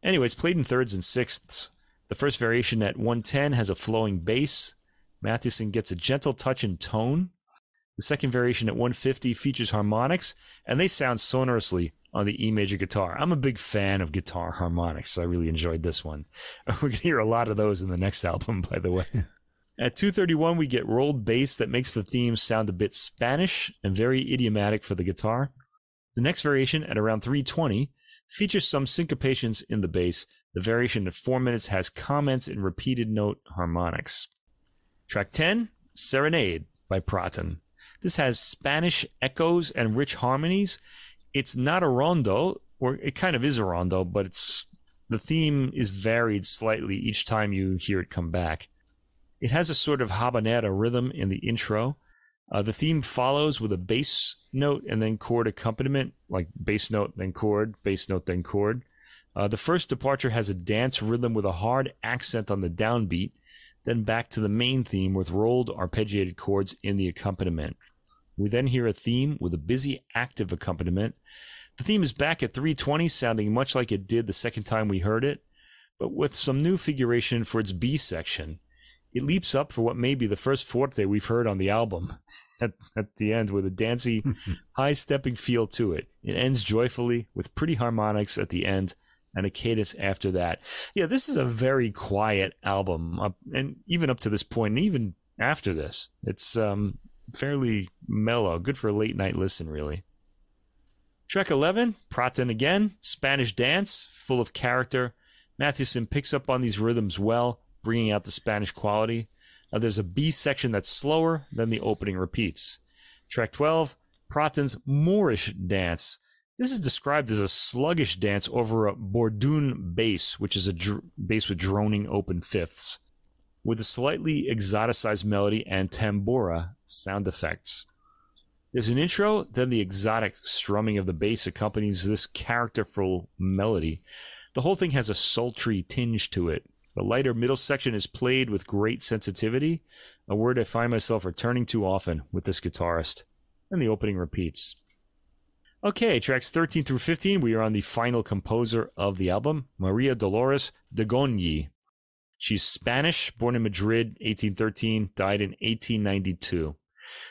anyway, it's played in thirds and sixths. The first variation at 110 has a flowing bass. Matthiesen gets a gentle touch in tone. The second variation at 150 features harmonics, and they sound sonorously on the E major guitar. I'm a big fan of guitar harmonics, so I really enjoyed this one. We're going to hear a lot of those in the next album, by the way. At 231, we get rolled bass that makes the theme sound a bit Spanish and very idiomatic for the guitar. The next variation at around 320 features some syncopations in the bass. The variation at 4 minutes has comments in repeated note harmonics. Track 10, Serenade by Praten. This has Spanish echoes and rich harmonies. It's not a rondo, or it kind of is a rondo, but the theme is varied slightly each time you hear it come back. It has a sort of habanera rhythm in the intro. The theme follows with a bass note and then chord accompaniment, like bass note, then chord, bass note, then chord. The first departure has a dance rhythm with a hard accent on the downbeat, then back to the main theme with rolled arpeggiated chords in the accompaniment. We then hear a theme with a busy active accompaniment. The theme is back at 320, sounding much like it did the second time we heard it, but with some new figuration for its B section. It leaps up for what may be the first forte we've heard on the album at the end, with a dancey, high-stepping feel to it. It ends joyfully with pretty harmonics at the end and a cadence after that. Yeah, this is a very quiet album, and even up to this point, and even after this, it's fairly mellow, good for a late-night listen, really. Track 11, Praten again, Spanish dance, full of character. Matthiesen picks up on these rhythms well, bringing out the Spanish quality. There's a B section that's slower than the opening repeats. Track 12, Praten's Moorish dance. This is described as a sluggish dance over a bourdon bass, which is a bass with droning open fifths, with a slightly exoticized melody and tambora sound effects. There's an intro, then the exotic strumming of the bass accompanies this characterful melody. The whole thing has a sultry tinge to it. The lighter middle section is played with great sensitivity, a word I find myself returning to often with this guitarist, and the opening repeats. Okay, tracks 13 through 15, we are on the final composer of the album, Maria Dolores de Goñi. She's Spanish, born in Madrid, 1813, died in 1892.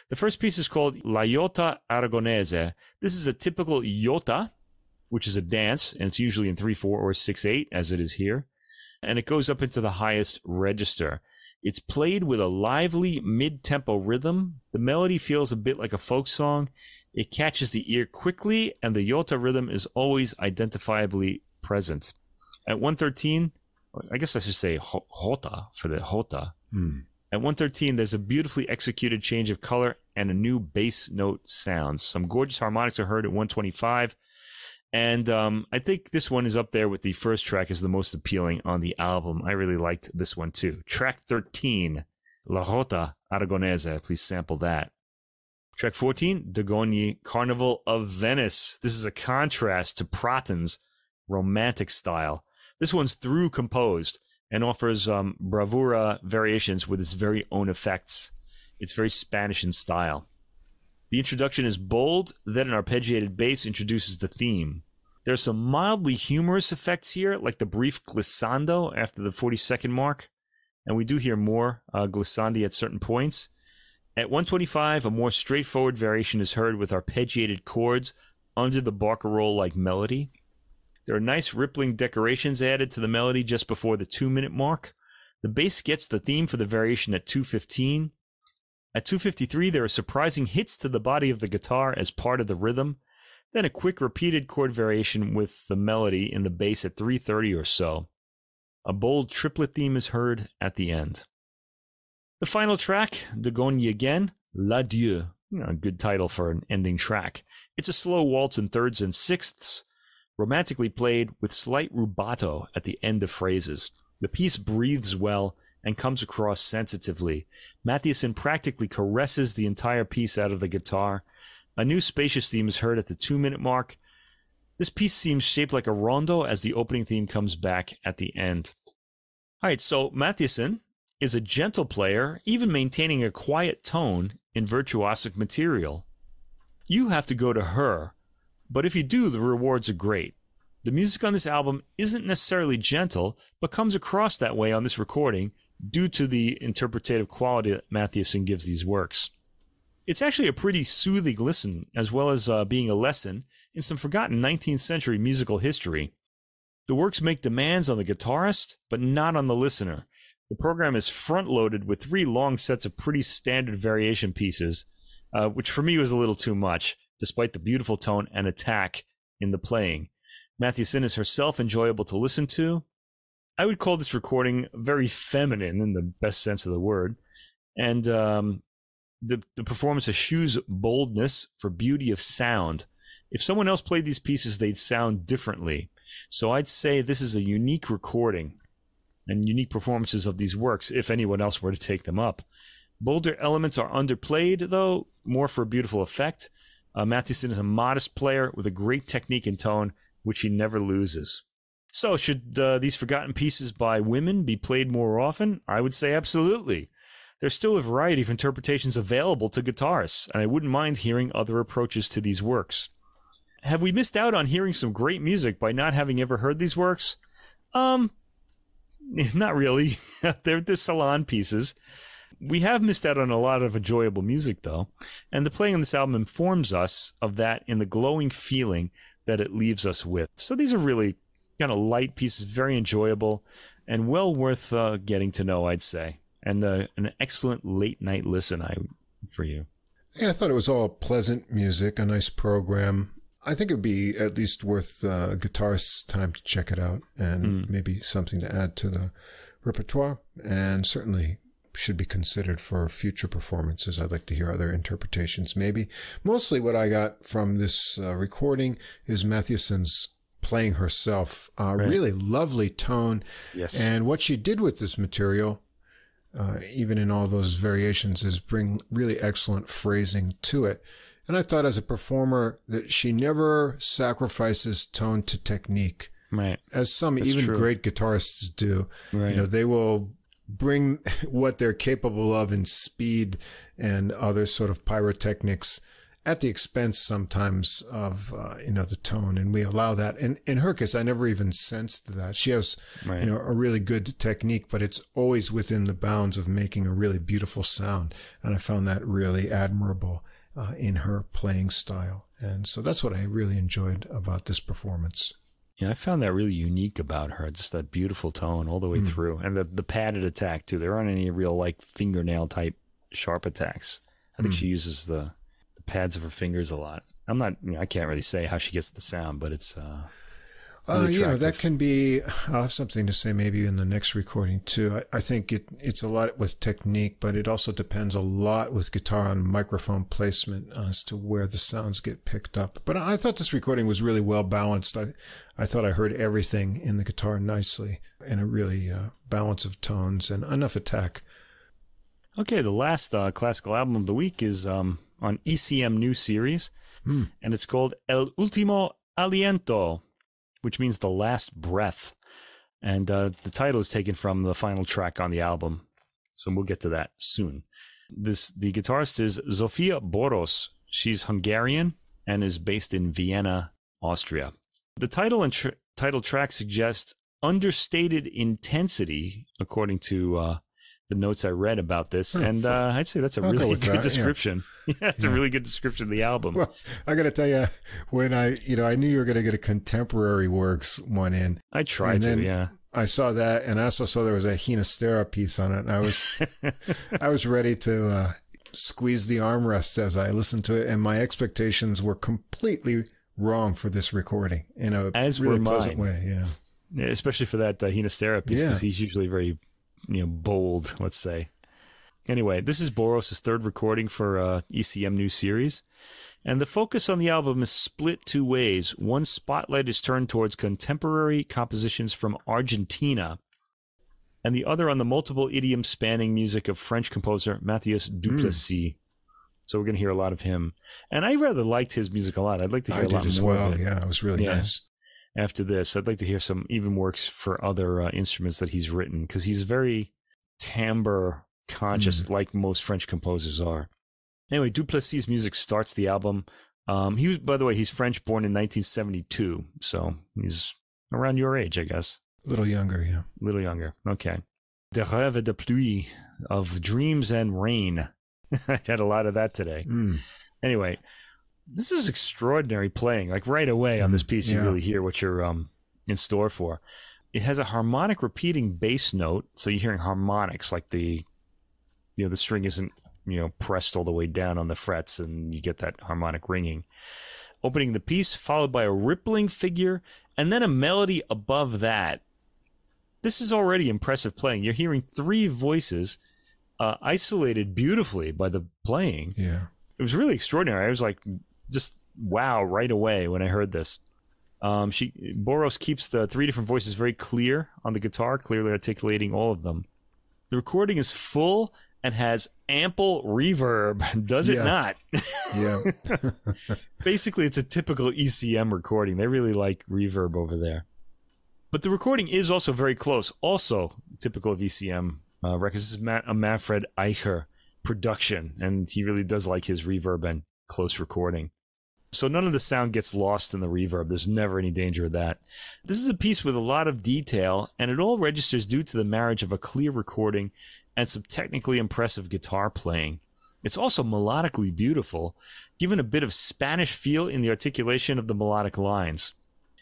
The first piece is called La Jota Aragonese. This is a typical jota, which is a dance, and it's usually in 3/4 or 6/8, as it is here. And it goes up into the highest register. It's played with a lively mid-tempo rhythm. The melody feels a bit like a folk song. It catches the ear quickly, and the jota rhythm is always identifiably present. At 113, I guess I should say jota for the jota. At 113, there's a beautifully executed change of color and a new bass note sounds. Some gorgeous harmonics are heard at 125, And I think this one is up there with the first track as the most appealing on the album. I really liked this one too. Track 13, La Rota Aragonese. Please sample that. Track 14, Dogoni, Carnival of Venice. This is a contrast to Praten's romantic style. This one's through composed and offers bravura variations with its very own effects. It's very Spanish in style. The introduction is bold, then an arpeggiated bass introduces the theme. There's some mildly humorous effects here, like the brief glissando after the 40-second mark, and we do hear more glissandi at certain points. At 125, a more straightforward variation is heard with arpeggiated chords under the barcarolle-like melody. There are nice rippling decorations added to the melody just before the 2-minute mark. The bass gets the theme for the variation at 2:15. At 2:53, there are surprising hits to the body of the guitar as part of the rhythm, then a quick repeated chord variation with the melody in the bass at 3:30 or so. A bold triplet theme is heard at the end. The final track, Dogoni again, L'Adieu, a good title for an ending track. It's a slow waltz in thirds and sixths, romantically played with slight rubato at the end of phrases. The piece breathes well and comes across sensitively. Matthiesen practically caresses the entire piece out of the guitar. A new spacious theme is heard at the 2-minute mark. This piece seems shaped like a rondo as the opening theme comes back at the end. All right, so Matthiesen is a gentle player, even maintaining a quiet tone in virtuosic material. You have to go to her, but if you do, the rewards are great. The music on this album isn't necessarily gentle, but comes across that way on this recording due to the interpretative quality that Matthiesen gives these works. It's actually a pretty soothing listen, as well as being a lesson in some forgotten 19th century musical history. The works make demands on the guitarist, but not on the listener. The program is front-loaded with 3 long sets of pretty standard variation pieces, which for me was a little too much, despite the beautiful tone and attack in the playing. Matthiesen is herself enjoyable to listen to. I would call this recording very feminine in the best sense of the word. And the performance eschews boldness for beauty of sound. If someone else played these pieces, they'd sound differently. So I'd say this is a unique recording and unique performances of these works, if anyone else were to take them up. Bolder elements are underplayed, though, more for a beautiful effect. Matthiesen is a modest player with a great technique and tone, which he never loses. So, should these forgotten pieces by women be played more often? I would say absolutely. There's still a variety of interpretations available to guitarists, and I wouldn't mind hearing other approaches to these works. Have we missed out on hearing some great music by not having ever heard these works? Not really. They're the salon pieces. We have missed out on a lot of enjoyable music, though, and the playing on this album informs us of that in the glowing feeling that it leaves us with. So these are really kind of light pieces, very enjoyable, and well worth getting to know, I'd say. And an excellent late-night listen for you. Yeah, I thought it was all pleasant music, a nice program. I think it would be at least worth a guitarist's time to check it out, and maybe something to add to the repertoire, and certainly should be considered for future performances. I'd like to hear other interpretations, maybe. Mostly what I got from this recording is Matthiessen's playing herself. Right. Really lovely tone. Yes. And what she did with this material, even in all those variations, is bring really excellent phrasing to it. And I thought as a performer that she never sacrifices tone to technique. Right. As some That's even true. great guitarists do. Right. They will bring what they're capable of in speed and other sort of pyrotechnics at the expense sometimes of, the tone. And we allow that. And in her case, I never even sensed that. She has, Right. A really good technique, but it's always within the bounds of making a really beautiful sound. And I found that really admirable in her playing style. And so that's what I really enjoyed about this performance. Yeah, I found that really unique about her, just that beautiful tone all the way through. And the padded attack, too. There aren't any real, fingernail-type sharp attacks. I think she uses the pads of her fingers a lot. I can't really say how she gets the sound, but it's... That can be, I'll have something to say maybe in the next recording too. I think it's a lot with technique, but it also depends a lot with guitar on microphone placement as to where the sounds get picked up. But I thought this recording was really well balanced. I thought I heard everything in the guitar nicely and a really balance of tones and enough attack. Okay, the last classical album of the week is on ECM New Series, and it's called El Último Aliento, which means the last breath. And the title is taken from the final track on the album. So we'll get to that soon. The guitarist is Zsófia Boros. She's Hungarian and is based in Vienna, Austria. The title and title track suggest understated intensity, according to the notes I read about this. And I'd say that's a really good description. Yeah, it's a really good description of the album. Well, I got to tell you, when I knew you were going to get a contemporary works one in. I tried to, yeah. I saw that, and I also saw there was a Eden-Stell piece on it, and I was ready to squeeze the armrests as I listened to it, and my expectations were completely wrong for this recording in a really pleasant way. Yeah, especially for that Eden-Stell piece, because he's usually very bold, let's say. Anyway, this is Boros' third recording for ECM New Series, and the focus on the album is split two ways. One spotlight is turned towards contemporary compositions from Argentina, and the other on the multiple idiom-spanning music of French composer Mathias Duplessis. So we're going to hear a lot of him. And I rather liked his music a lot. I'd like to hear a lot more of it. Yeah, it was really nice. After this, I'd like to hear some even works for other instruments that he's written, because he's very timbre conscious, like most French composers are. Anyway, Duplessis' music starts the album. By the way, he's French, born in 1972, so he's around your age, I guess. A little younger, yeah. A little younger, okay. De rêve de pluie, of dreams and rain. I had a lot of that today. Anyway, this is extraordinary playing. Like right away on this piece, you really hear what you're in store for. It has a harmonic repeating bass note, so you're hearing harmonics, like the string isn't pressed all the way down on the frets, and you get that harmonic ringing. Opening the piece, followed by a rippling figure, and then a melody above that. This is already impressive playing. You're hearing three voices isolated beautifully by the playing. Yeah. It was really extraordinary. I was like, just wow, right away when I heard this. Boros keeps the three different voices very clear on the guitar, clearly articulating all of them. The recording is full and has ample reverb, does it not? Yeah. Basically, it's a typical ECM recording. They really like reverb over there. But the recording is also very close, also typical of ECM records. This is a Manfred Eicher production, and he really does like his reverb and close recording. So none of the sound gets lost in the reverb. There's never any danger of that. This is a piece with a lot of detail, and it all registers due to the marriage of a clear recording and some technically impressive guitar playing. It's also melodically beautiful, given a bit of Spanish feel in the articulation of the melodic lines.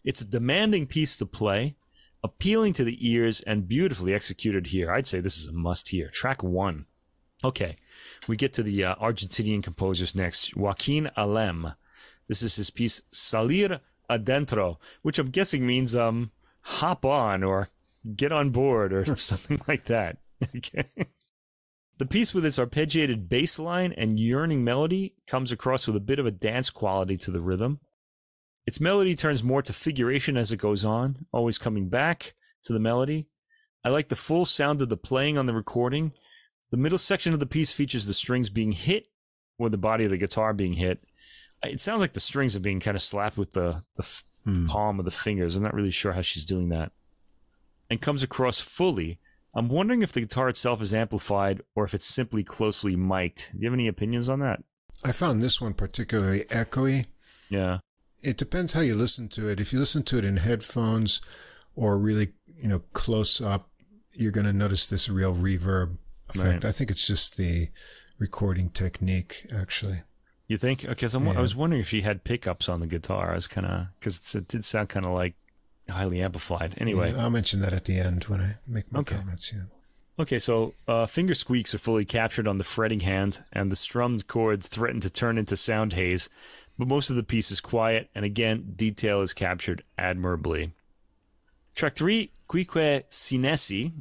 It's a demanding piece to play, appealing to the ears, and beautifully executed here. I'd say this is a must-hear. Track 1. Okay, we get to the Argentinian composers next. Joaquin Alem. This is his piece, Salir Adentro, which I'm guessing means hop on or get on board or something like that. Okay. The piece with its arpeggiated bass line and yearning melody comes across with a bit of a dance quality to the rhythm. Its melody turns more to figuration as it goes on, always coming back to the melody. I like the full sound of the playing on the recording. The middle section of the piece features the strings being hit or the body of the guitar being hit. It sounds like the strings are being kind of slapped with the palm of the fingers. I'm not really sure how she's doing that. And comes across fully. I'm wondering if the guitar itself is amplified or if it's simply closely mic'd. Do you have any opinions on that? I found this one particularly echoey. Yeah. It depends how you listen to it. If you listen to it in headphones or really, close up, you're going to notice this real reverb effect. Right. I think it's just the recording technique, actually. You think? Okay, so I was wondering if she had pickups on the guitar. I was because it did sound kind of like highly amplified. Anyway. Yeah, I'll mention that at the end when I make my comments. Yeah. Okay, so finger squeaks are fully captured on the fretting hand, and the strummed chords threaten to turn into sound haze, but most of the piece is quiet, and again, detail is captured admirably. Track 3, Quique Sinesi.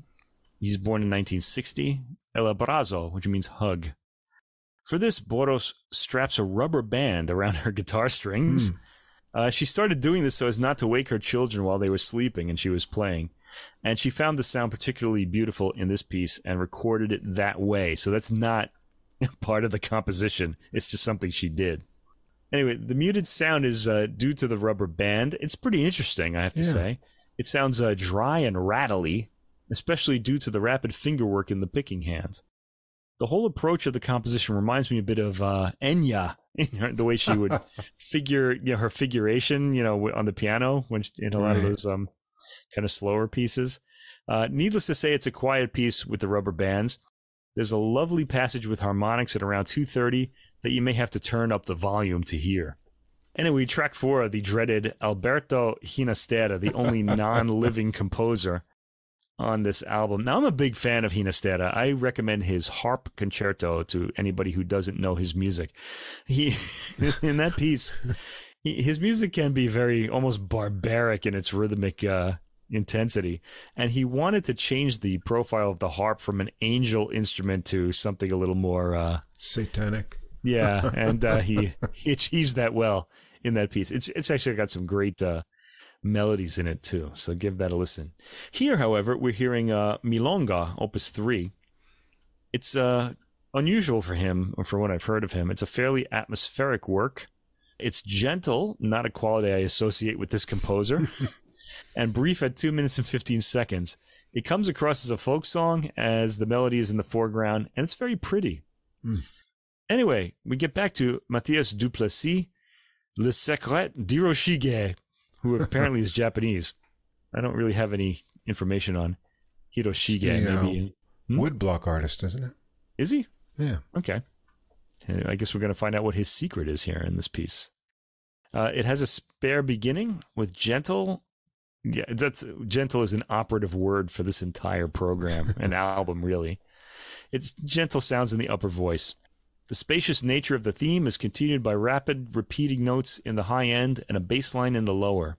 He's born in 1960. El abrazo, which means hug. For this, Boros straps a rubber band around her guitar strings. She started doing this so as not to wake her children while they were sleeping and she was playing. And she found the sound particularly beautiful in this piece and recorded it that way. So that's not part of the composition. It's just something she did. Anyway, the muted sound is due to the rubber band. It's pretty interesting, I have to say. It sounds dry and rattly, especially due to the rapid fingerwork in the picking hand. The whole approach of the composition reminds me a bit of Enya, the way she would figure, her figuration, on the piano when in a lot of those kind of slower pieces. Needless to say, it's a quiet piece with the rubber bands. There's a lovely passage with harmonics at around 2:30 that you may have to turn up the volume to hear. Anyway, track 4, the dreaded Alberto Ginastera, the only non-living composer on this album. Now, I'm a big fan of Ginastera. I recommend his harp concerto to anybody who doesn't know his music. In that piece, his music can be very almost barbaric in its rhythmic intensity, and he wanted to change the profile of the harp from an angel instrument to something a little more satanic. Yeah, and he achieves that well in that piece. It's actually got some great melodies in it too, so give that a listen. Here, however, we're hearing Milonga, Opus 3. It's unusual for him, or for what I've heard of him. It's a fairly atmospheric work. It's gentle, not a quality I associate with this composer, and brief at 2 minutes and 15 seconds. It comes across as a folk song, as the melody is in the foreground, and it's very pretty. Anyway, we get back to Mathias Duplessis, Le Secret d'Hiroshige, who apparently is Japanese. I don't really have any information on Hiroshige. Maybe woodblock artist, isn't it? Is he? Yeah. Okay. I guess we're going to find out what his secret is here in this piece. It has a spare beginning with gentle. Yeah, gentle is an operative word for this entire program and album, really. It's gentle sounds in the upper voice. The spacious nature of the theme is continued by rapid, repeating notes in the high end and a bass line in the lower.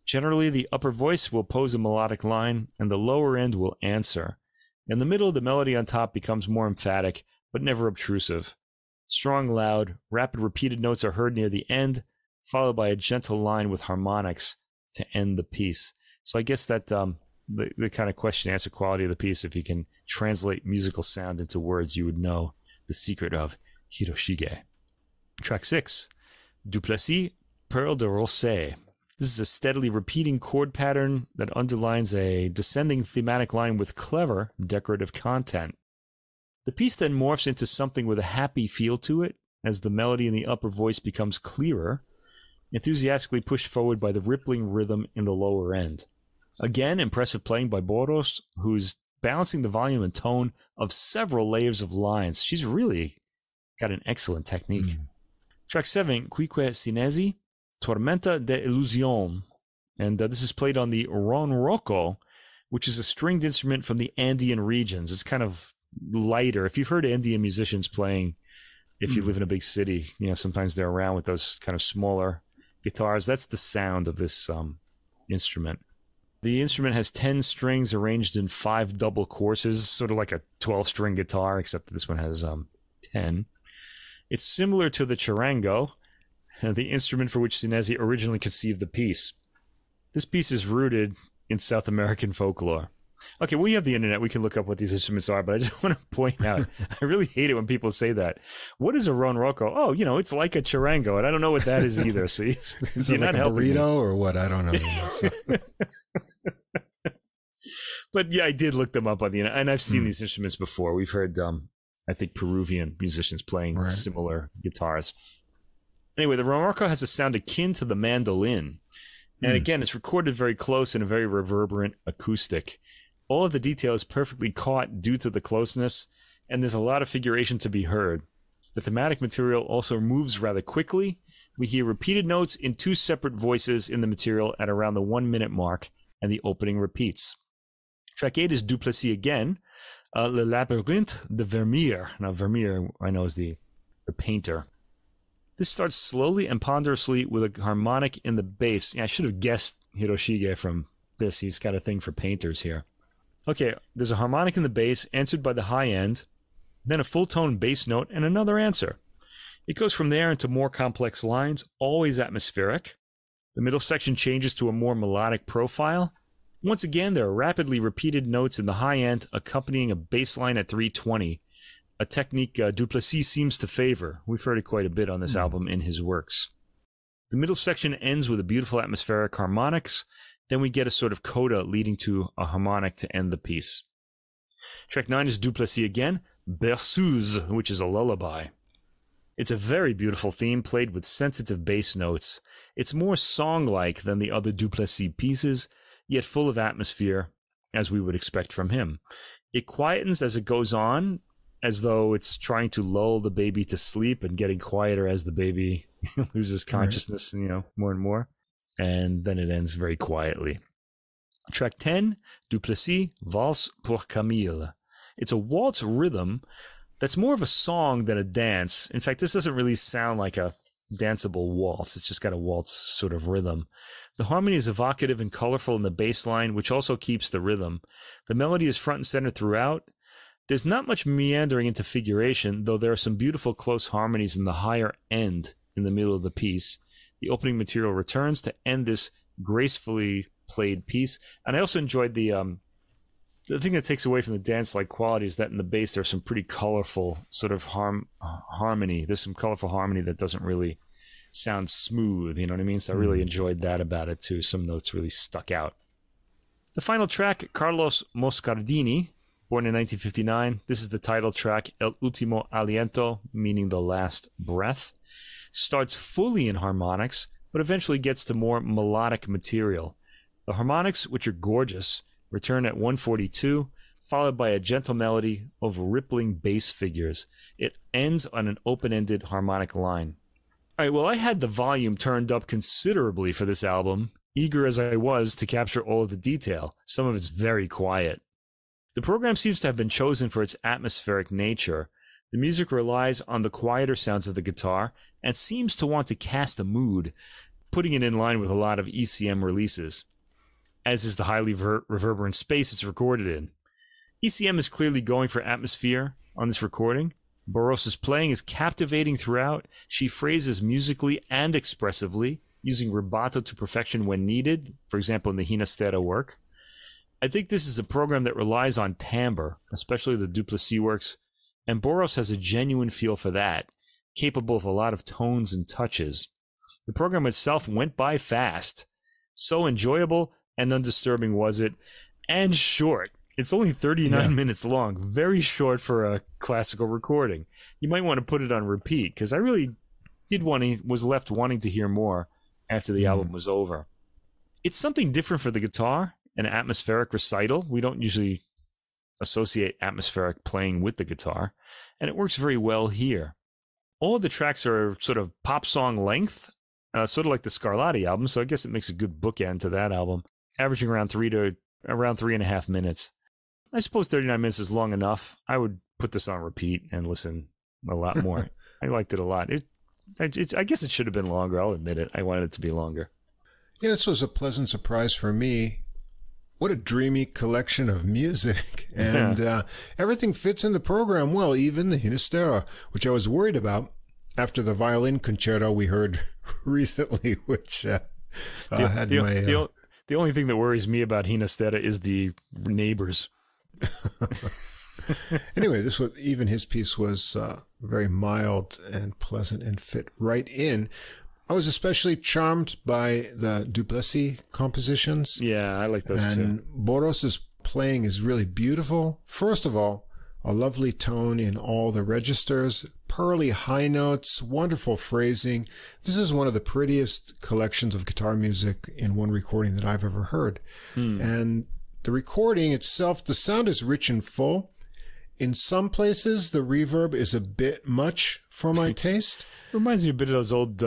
Generally, the upper voice will pose a melodic line, and the lower end will answer. In the middle, the melody on top becomes more emphatic, but never obtrusive. Strong, loud, rapid, repeated notes are heard near the end, followed by a gentle line with harmonics to end the piece. So I guess that the kind of question-answer quality of the piece, if you can translate musical sound into words, you would know the secret of Hiroshige. Track 6, Duplessis, Perle de Rosé. This is a steadily repeating chord pattern that underlines a descending thematic line with clever decorative content. The piece then morphs into something with a happy feel to it as the melody in the upper voice becomes clearer, enthusiastically pushed forward by the rippling rhythm in the lower end. Again, impressive playing by Boros, who's balancing the volume and tone of several layers of lines. She's really got an excellent technique. Track 7, Quique Sinesi, Tormenta de Ilusión. And this is played on the ronroco, which is a stringed instrument from the Andean regions. It's kind of lighter. If you've heard Andean musicians playing, if you live in a big city, sometimes they're around with those kind of smaller guitars. That's the sound of this instrument. The instrument has 10 strings arranged in 5 double courses, sort of like a 12-string guitar, except that this one has 10. It's similar to the charango, the instrument for which Sinesi originally conceived the piece. This piece is rooted in South American folklore. Okay, we have the internet. We can look up what these instruments are, but I just want to point out, I really hate it when people say that. What is a ronroco? Oh, it's like a charango, and I don't know what that is either. So is it like a burrito or what? I don't know. But yeah, I did look them up on the internet, and I've seen these instruments before. We've heard, I think, Peruvian musicians playing similar guitars. Anyway, the ronroco has a sound akin to the mandolin. And again, it's recorded very close in a very reverberant acoustic. All of the detail is perfectly caught due to the closeness, and there's a lot of figuration to be heard. The thematic material also moves rather quickly. We hear repeated notes in 2 separate voices in the material at around the 1-minute mark, and the opening repeats. Track 8 is Duplessis again, Le Labyrinthe de Vermeer. Now, Vermeer, I know, is the painter. This starts slowly and ponderously with a harmonic in the bass. Yeah, I should have guessed Hiroshige from this. He's got a thing for painters here. Okay, there's a harmonic in the bass, answered by the high end, then a full-tone bass note, and another answer. It goes from there into more complex lines, always atmospheric. The middle section changes to a more melodic profile. Once again, there are rapidly repeated notes in the high end, accompanying a bass line at 320, a technique Duplessis seems to favor. We've heard it quite a bit on this album in his works. The middle section ends with a beautiful atmospheric harmonics. Then we get a sort of coda leading to a harmonic to end the piece. Track 9 is Duplessis again, Berceuse, which is a lullaby. It's a very beautiful theme played with sensitive bass notes. It's more song-like than the other Duplessis pieces, yet full of atmosphere, as we would expect from him. It quietens as it goes on, as though it's trying to lull the baby to sleep and getting quieter as the baby loses consciousness, more and more. And then it ends very quietly. Track 10, Duplessis, Valse pour Camille. It's a waltz rhythm that's more of a song than a dance. In fact, this doesn't really sound like a danceable waltz. It's just got a waltz sort of rhythm. The harmony is evocative and colorful in the bass line, which also keeps the rhythm. The melody is front and center throughout. There's not much meandering into figuration, though there are some beautiful close harmonies in the higher end in the middle of the piece. The opening material returns to end this gracefully played piece. And I also enjoyed the thing that takes away from the dance-like quality is that in the bass there's some pretty colorful sort of harmony. There's some colorful harmony that doesn't really sound smooth, you know what I mean? So I really enjoyed that about it too. Some notes really stuck out. The final track, Carlos Moscardini, born in 1959. This is the title track, El último aliento, meaning the last breath. Starts fully in harmonics, but eventually gets to more melodic material. The harmonics, which are gorgeous, return at 142, followed by a gentle melody over rippling bass figures. It ends on an open-ended harmonic line. All right, well, I had the volume turned up considerably for this album, eager as I was to capture all of the detail. Some of it's very quiet. The program seems to have been chosen for its atmospheric nature. The music relies on the quieter sounds of the guitar and seems to want to cast a mood, putting it in line with a lot of ECM releases, as is the highly reverberant space it's recorded in. ECM is clearly going for atmosphere on this recording. Boros' playing is captivating throughout. She phrases musically and expressively, using rubato to perfection when needed, for example in the Eden-Stell work. I think this is a program that relies on timbre, especially the Duplessis works, and Boros has a genuine feel for that, capable of a lot of tones and touches. The program itself went by fast. So enjoyable and undisturbing was it, and short. It's only 39 minutes long, very short for a classical recording. You might want to put it on repeat, because I really was left wanting to hear more after the album was over. It's something different for the guitar, an atmospheric recital. We don't usually associate atmospheric playing with the guitar, and it works very well here. All of the tracks are sort of pop song length, sort of like the Scarlatti album, so I guess it makes a good bookend to that album, averaging around 3.5 minutes. I suppose 39 minutes is long enough. I would put this on repeat and listen a lot more. I liked it a lot. I guess it should have been longer, I'll admit it. I wanted it to be longer. Yeah, this was a pleasant surprise for me. What a dreamy collection of music. And everything fits in the program well, even the Eden-Stell, which I was worried about after the violin concerto we heard recently, which the only thing that worries me about Eden-Stell is the neighbors. Anyway, even his piece was very mild and pleasant and fit right in. I was especially charmed by the Duplessis compositions. Yeah, I like those too. And Boros' playing is really beautiful. First of all, a lovely tone in all the registers, pearly high notes, wonderful phrasing. This is one of the prettiest collections of guitar music in one recording that I've ever heard. And the recording itself, the sound is rich and full. In some places, the reverb is a bit much for my taste. Reminds me a bit of those old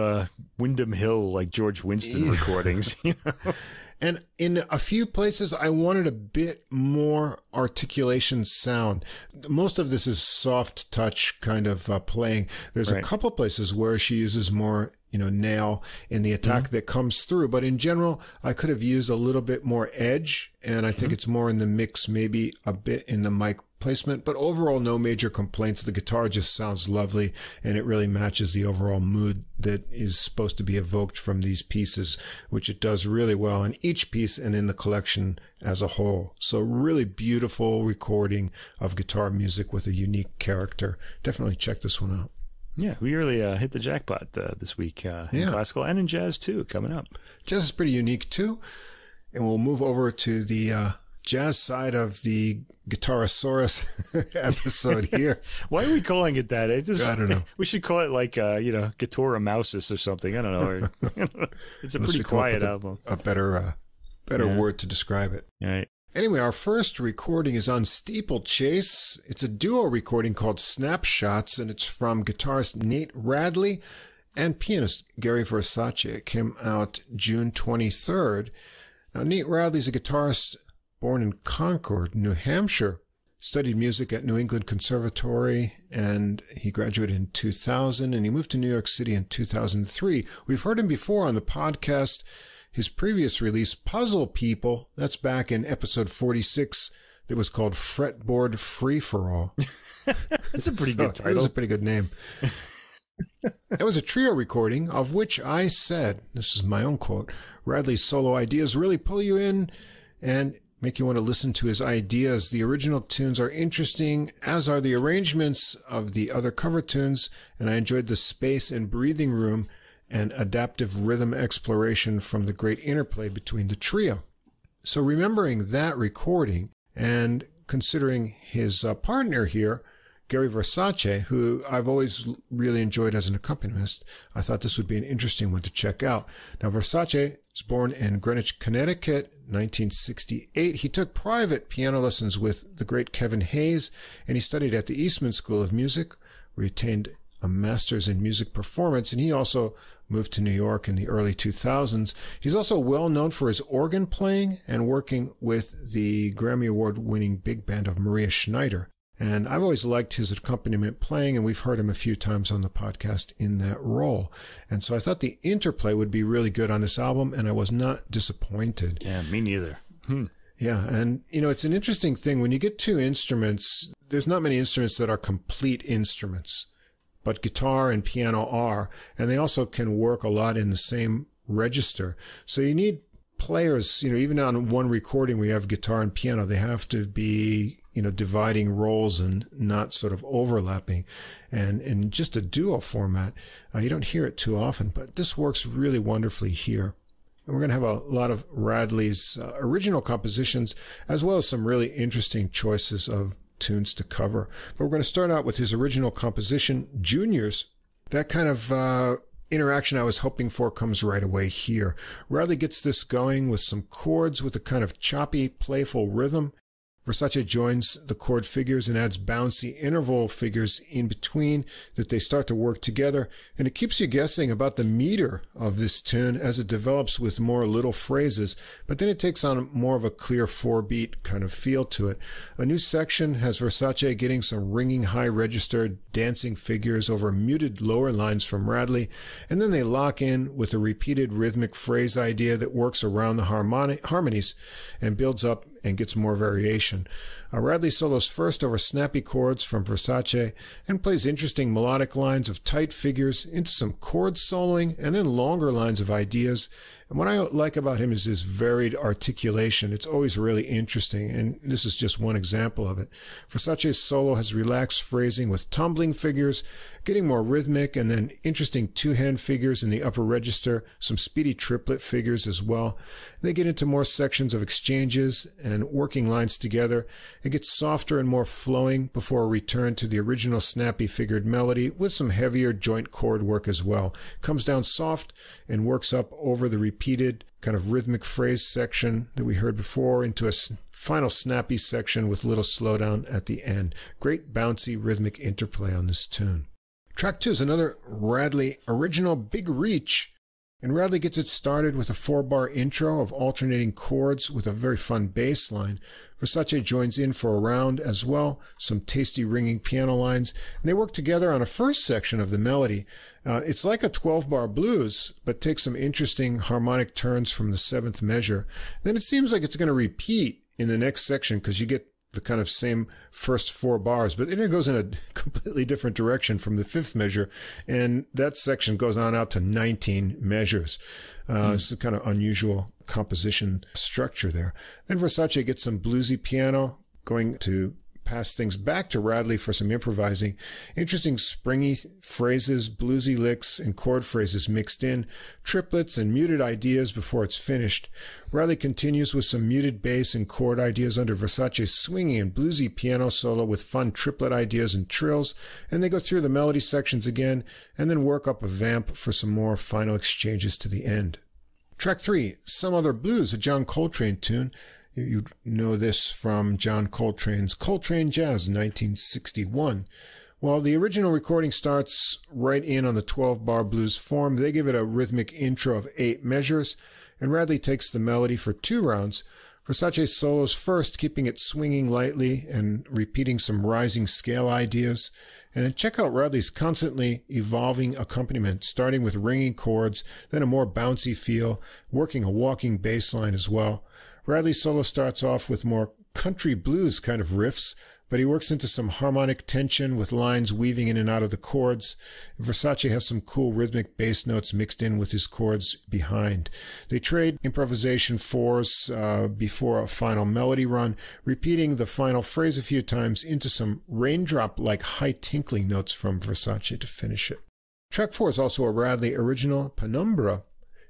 Windham Hill, like George Winston recordings. You know? And in a few places, I wanted a bit more articulation sound. Most of this is soft touch kind of playing. There's a couple places where she uses more, nail in the attack that comes through. But in general, I could have used a little bit more edge. And I think it's more in the mix, maybe a bit in the mic placement. But overall, no major complaints. The guitar just sounds lovely, and it really matches the overall mood that is supposed to be evoked from these pieces, which it does really well in each piece and in the collection as a whole. So really beautiful recording of guitar music with a unique character. Definitely check this one out. Yeah, we really hit the jackpot this week in classical and in jazz too, coming up. Jazz is pretty unique too. And we'll move over to the jazz side of the Guitarasaurus episode here. Why are we calling it that? I don't know. We should call it like, Guitaramousis or something. I don't know. It's a pretty quiet album. A better word to describe it. All right. Anyway, our first recording is on SteepleChase. It's a duo recording called Snapshots, and it's from guitarist Nate Radley and pianist Gary Versace. It came out June 23rd. Now, Nate Radley's a guitarist born in Concord, New Hampshire, studied music at New England Conservatory, and he graduated in 2000, and he moved to New York City in 2003. We've heard him before on the podcast. His previous release, Puzzle People, that's back in episode 46, that was called Fretboard Free For All. That's a pretty good title. It was a pretty good name. That was a trio recording of which I said, this is my own quote, Radley's solo ideas really pull you in and make you want to listen to his ideas. The original tunes are interesting, as are the arrangements of the other cover tunes, and I enjoyed the space and breathing room and adaptive rhythm exploration from the great interplay between the trio. So remembering that recording and considering his partner here, Gary Versace, who I've always really enjoyed as an accompanist, I thought this would be an interesting one to check out. Now, Versace was born in Greenwich, Connecticut, 1968. He took private piano lessons with the great Kevin Hayes, and he studied at the Eastman School of Music, where he attained a master's in music performance, and he also moved to New York in the early 2000s. He's also well known for his organ playing and working with the Grammy Award-winning big band of Maria Schneider. And I've always liked his accompaniment playing, and we've heard him a few times on the podcast in that role. And so I thought the interplay would be really good on this album, and I was not disappointed. Yeah, me neither. Yeah, and it's an interesting thing. When you get two instruments, there's not many instruments that are complete instruments, but guitar and piano are, and they also can work a lot in the same register. So you need players, even on one recording we have guitar and piano, they have to be dividing roles and not sort of overlapping. And in just a duo format, you don't hear it too often, but this works really wonderfully here. And we're going to have a lot of Radley's original compositions, as well as some really interesting choices of tunes to cover. But we're going to start out with his original composition, Juniors. That kind of interaction I was hoping for comes right away here. Radley gets this going with some chords with a kind of choppy, playful rhythm. Versace joins the chord figures and adds bouncy interval figures in between that they start to work together, and it keeps you guessing about the meter of this tune as it develops with more little phrases, but then it takes on more of a clear 4-beat kind of feel to it. A new section has Versace getting some ringing high register dancing figures over muted lower lines from Radley, and then they lock in with a repeated rhythmic phrase idea that works around the harmonies and builds up and gets more variation. Radley solos first over snappy chords from Versace and plays interesting melodic lines of tight figures into some chord soloing and then longer lines of ideas. And what I like about him is his varied articulation. It's always really interesting, and this is just one example of it. Versace's solo has relaxed phrasing with tumbling figures, getting more rhythmic, and then interesting two-hand figures in the upper register, some speedy triplet figures as well. They get into more sections of exchanges and working lines together. It gets softer and more flowing before a return to the original snappy figured melody with some heavier joint chord work as well. Comes down soft and works up over the repeated kind of rhythmic phrase section that we heard before into a final snappy section with a little slowdown at the end. Great bouncy rhythmic interplay on this tune. Track 2 is another Radley original, Big Reach. And Radley gets it started with a 4-bar intro of alternating chords with a very fun bass line. Versace joins in for a round as well, some tasty ringing piano lines, and they work together on a first section of the melody. It's like a 12-bar blues, but takes some interesting harmonic turns from the 7th measure. Then it seems like it's going to repeat in the next section because you get the kind of same first 4 bars, but then it goes in a completely different direction from the 5th measure, and that section goes on out to 19 measures. It's a kind of unusual composition structure there. Then Versace gets some bluesy piano, going to pass things back to Radley for some improvising. Interesting springy phrases, bluesy licks, and chord phrases mixed in, triplets and muted ideas before it's finished. Radley continues with some muted bass and chord ideas under Versace's swingy and bluesy piano solo with fun triplet ideas and trills, and they go through the melody sections again, and then work up a vamp for some more final exchanges to the end. Track 3, Some Other Blues, a John Coltrane tune. You know this from John Coltrane's Coltrane Jazz, 1961. While the original recording starts right in on the 12-bar blues form, they give it a rhythmic intro of 8 measures, and Radley takes the melody for 2 rounds. Versace solos first, keeping it swinging lightly and repeating some rising scale ideas. And then check out Radley's constantly evolving accompaniment, starting with ringing chords, then a more bouncy feel, working a walking bass line as well. Radley's solo starts off with more country blues kind of riffs, but he works into some harmonic tension with lines weaving in and out of the chords. Versace has some cool rhythmic bass notes mixed in with his chords behind. They trade improvisation 4s before a final melody run, repeating the final phrase a few times into some raindrop-like high tinkling notes from Versace to finish it. Track 4 is also a Radley original, Penumbra.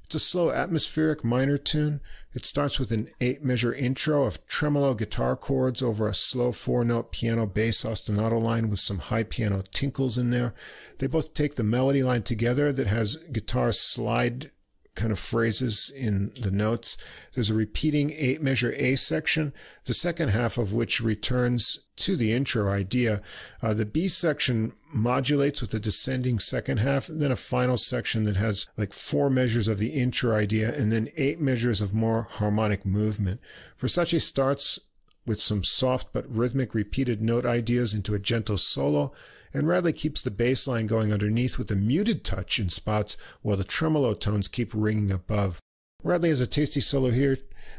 It's a slow atmospheric minor tune. It starts with an 8-measure intro of tremolo guitar chords over a slow 4-note piano bass ostinato line with some high piano tinkles in there. They both take the melody line together that has guitar slide kind of phrases in the notes. There's a repeating 8-measure A section, the second half of which returns to the intro idea. The B section modulates with a descending second half, and then a final section that has like 4 measures of the intro idea and then 8 measures of more harmonic movement. Versace starts with some soft but rhythmic repeated note ideas into a gentle solo, and Radley keeps the bass line going underneath with a muted touch in spots while the tremolo tones keep ringing above. Radley has a tasty solo here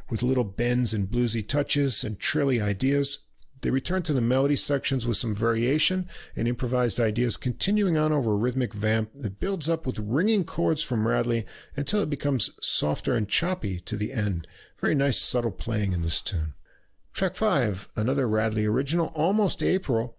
with little bends and bluesy touches and trilly ideas. They return to the melody sections with some variation and improvised ideas, continuing on over a rhythmic vamp that builds up with ringing chords from Radley until it becomes softer and choppy to the end. Very nice subtle playing in this tune. Track 5, another Radley original, Almost April.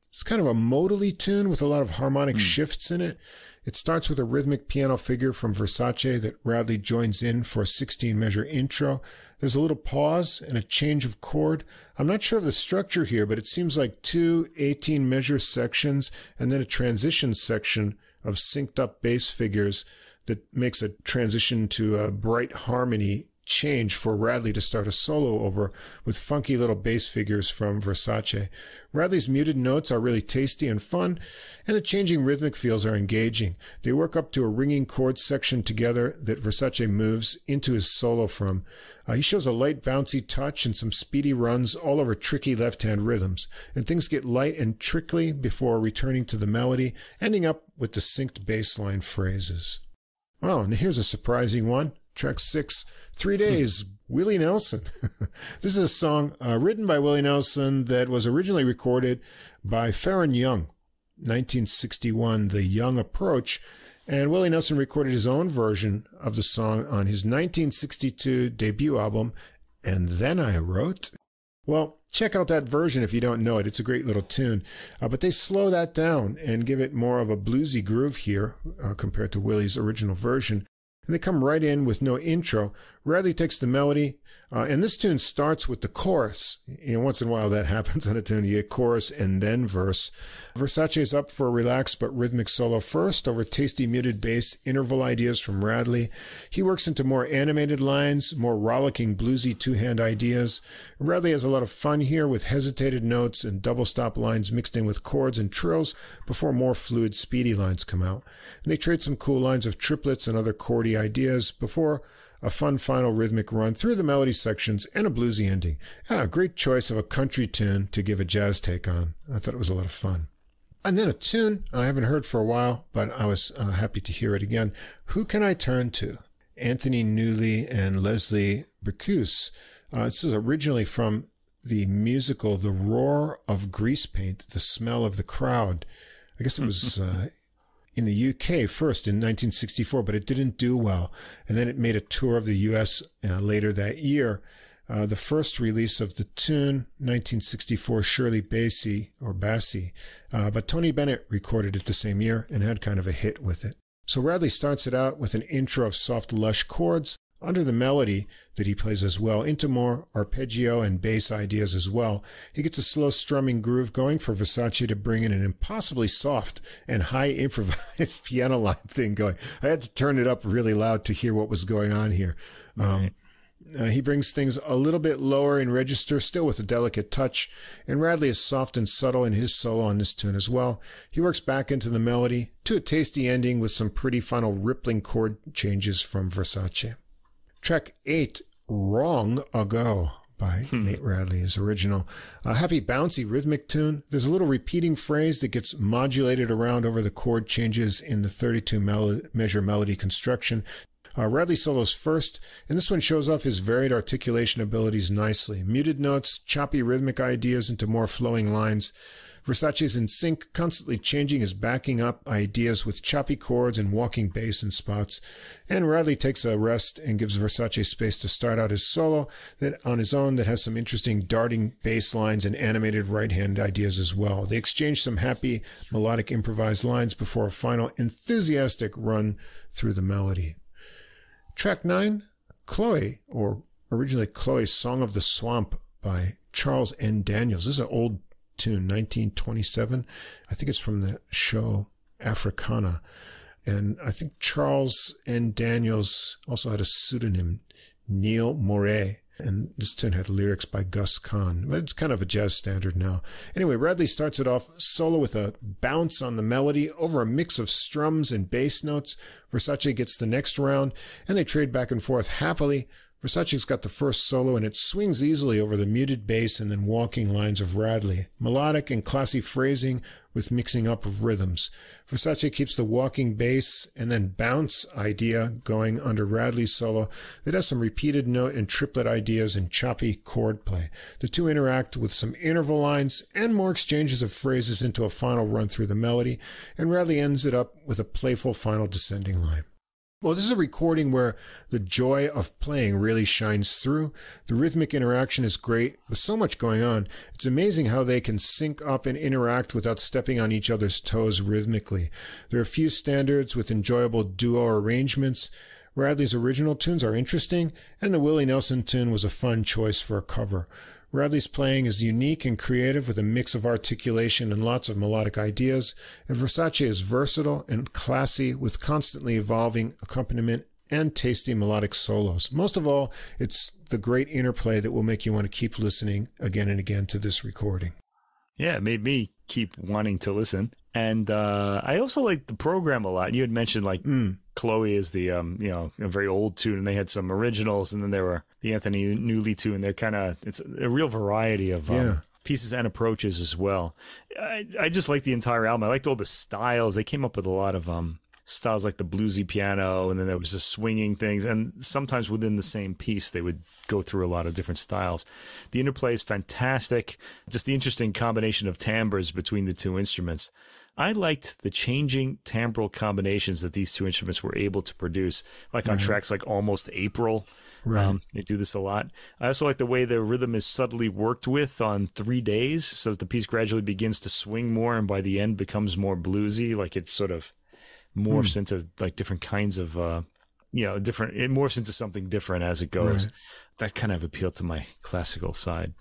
It's kind of a modally tune with a lot of harmonic shifts in it. It starts with a rhythmic piano figure from Versace that Radley joins in for a 16-measure intro. There's a little pause and a change of chord. I'm not sure of the structure here, but it seems like 2 18-measure sections and then a transition section of synced up bass figures that makes a transition to a bright harmony change for Radley to start a solo over with funky little bass figures from Versace. Radley's muted notes are really tasty and fun, and the changing rhythmic feels are engaging. They work up to a ringing chord section together that Versace moves into his solo from. He shows a light bouncy touch and some speedy runs all over tricky left-hand rhythms, and things get light and trickly before returning to the melody, ending up with the synced bass line phrases. Oh, and here's a surprising one. Track 6, 3 Days, Willie Nelson. This is a song written by Willie Nelson that was originally recorded by Faron Young, 1961, The Young Approach. And Willie Nelson recorded his own version of the song on his 1962 debut album, And Then I Wrote. Well, check out that version if you don't know it. It's a great little tune. But they slow that down and give it more of a bluesy groove here compared to Willie's original version. And they come right in with no intro. Radley takes the melody, and this tune starts with the chorus. Once in a while that happens on a tune. You get chorus and then verse. Versace is up for a relaxed but rhythmic solo first over tasty muted bass interval ideas from Radley. He works into more animated lines, more rollicking bluesy two-hand ideas. Radley has a lot of fun here with hesitated notes and double stop lines mixed in with chords and trills before more fluid, speedy lines come out. And they trade some cool lines of triplets and other chordy ideas before a fun final rhythmic run through the melody sections and a bluesy ending. A great choice of a country tune to give a jazz take on. I thought it was a lot of fun. And then a tune I haven't heard for a while, but I was happy to hear it again. Who Can I Turn To? Anthony Newley and Leslie Bricusse. This is originally from the musical The Roar of Grease Paint, The Smell of the Crowd. I guess it was in the UK first in 1964, but it didn't do well. And then it made a tour of the US later that year. The first release of the tune, 1964, Shirley Bassey, but Tony Bennett recorded it the same year and had kind of a hit with it. So Radley starts it out with an intro of soft, lush chords under the melody that he plays as well, into more arpeggio and bass ideas as well. He gets a slow strumming groove going for Versace to bring in an impossibly soft and high improvised piano line thing going. I had to turn it up really loud to hear what was going on here. He brings things a little bit lower in register, still with a delicate touch, and Radley is soft and subtle in his solo on this tune as well. He works back into the melody to a tasty ending with some pretty final rippling chord changes from Versace. Track 8, Wrong Ago by Nate Radley is original. A happy, bouncy, rhythmic tune. There's a little repeating phrase that gets modulated around over the chord changes in the 32-measure melody construction. Radley solos first, and this one shows off his varied articulation abilities nicely. Muted notes, choppy rhythmic ideas into more flowing lines. Versace's in sync, constantly changing his backing up ideas with choppy chords and walking bass in spots. And Radley takes a rest and gives Versace space to start out his solo that on his own that has some interesting darting bass lines and animated right-hand ideas as well. They exchange some happy melodic improvised lines before a final enthusiastic run through the melody. Track 9, Chloe, or originally Chloe's Song of the Swamp by Charles N. Daniels. This is an old tune, 1927. I think it's from the show Africana. And I think Charles N. Daniels also had a pseudonym, Neil Moret. And this tune had lyrics by Gus Kahn. But it's kind of a jazz standard now. Anyway, Radley starts it off solo with a bounce on the melody over a mix of strums and bass notes. Versace gets the next round, and they trade back and forth happily. Versace's got the first solo, and it swings easily over the muted bass and then walking lines of Radley. Melodic and classy phrasing with mixing up of rhythms. Versace keeps the walking bass and then bounce idea going under Radley's solo that has some repeated note and triplet ideas and choppy chord play. The two interact with some interval lines and more exchanges of phrases into a final run through the melody, and Radley ends it up with a playful final descending line. Well, this is a recording where the joy of playing really shines through. The rhythmic interaction is great. With so much going on, it's amazing how they can sync up and interact without stepping on each other's toes rhythmically. There are a few standards with enjoyable duo arrangements. Radley's original tunes are interesting, and the Willie Nelson tune was a fun choice for a cover. Radley's playing is unique and creative with a mix of articulation and lots of melodic ideas, and Versace is versatile and classy with constantly evolving accompaniment and tasty melodic solos. Most of all, it's the great interplay that will make you want to keep listening again and again to this recording. Yeah, it made me keep wanting to listen. And I also like the program a lot. You had mentioned like Chloe is the, a very old tune, and they had some originals, and then there were the Anthony Newley tune. They're it's a real variety of pieces and approaches as well. I just like the entire album. I liked all the styles. They came up with a lot of styles like the bluesy piano, and then there was the swinging things, and sometimes within the same piece they would go through a lot of different styles. The interplay is fantastic. Just the interesting combination of timbres between the two instruments. I liked the changing timbral combinations that these two instruments were able to produce, like on tracks like Almost April. They do this a lot. I also like the way the rhythm is subtly worked with on 3 days, so that the piece gradually begins to swing more, and by the end becomes more bluesy, like it sort of morphs into like different kinds of different. It morphs into something different as it goes. Right. That kind of appealed to my classical side.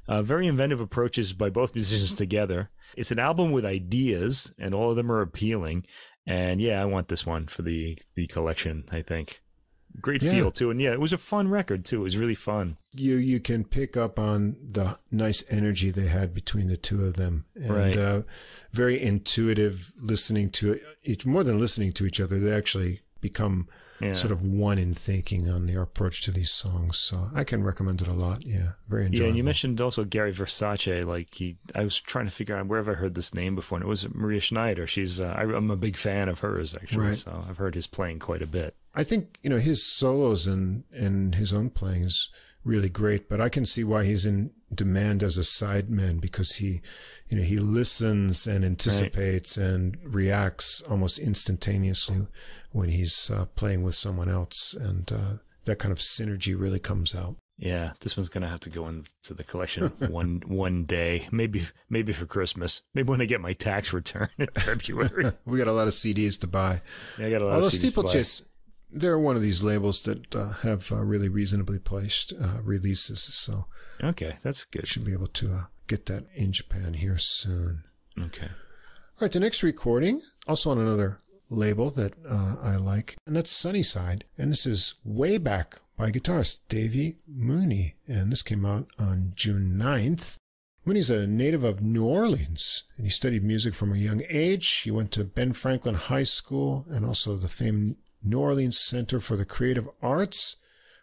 Very inventive approaches by both musicians together. It's an album with ideas, and all of them are appealing. And yeah, I want this one for the collection, I think. Great feel, too. And yeah, it was a fun record, too. It was really fun. You can pick up on the nice energy they had between the two of them. And very intuitive listening to each, more than listening to each other. They actually become sort of one in thinking on their approach to these songs. So I can recommend it a lot. Yeah, very enjoyable. Yeah, and you mentioned also Gary Versace. I was trying to figure out where have I heard this name before, and it was Maria Schneider. I'm a big fan of hers, actually. Right. So I've heard his playing quite a bit. I think, his solos and his own playing is really great, but I can see why he's in demand as a sideman, because he listens and anticipates and reacts almost instantaneously when he's playing with someone else, and that kind of synergy really comes out. Yeah, this one's gonna have to go into the collection one day, maybe for Christmas, maybe when I get my tax return in February. We got a lot of CDs to buy. Yeah, I got a lot of CDs to buy. SteepleChase, they're one of these labels that have really reasonably placed releases, so okay, that's good. Should be able to get that in Japan here soon. Okay. All right, the next recording, also on another label that I like, and that's Sunnyside, and this is Way Back by guitarist Davy Mooney, and this came out on June 9th. Mooney's a native of New Orleans, and he studied music from a young age. He went to Ben Franklin High School and also the famed New Orleans Center for the Creative Arts,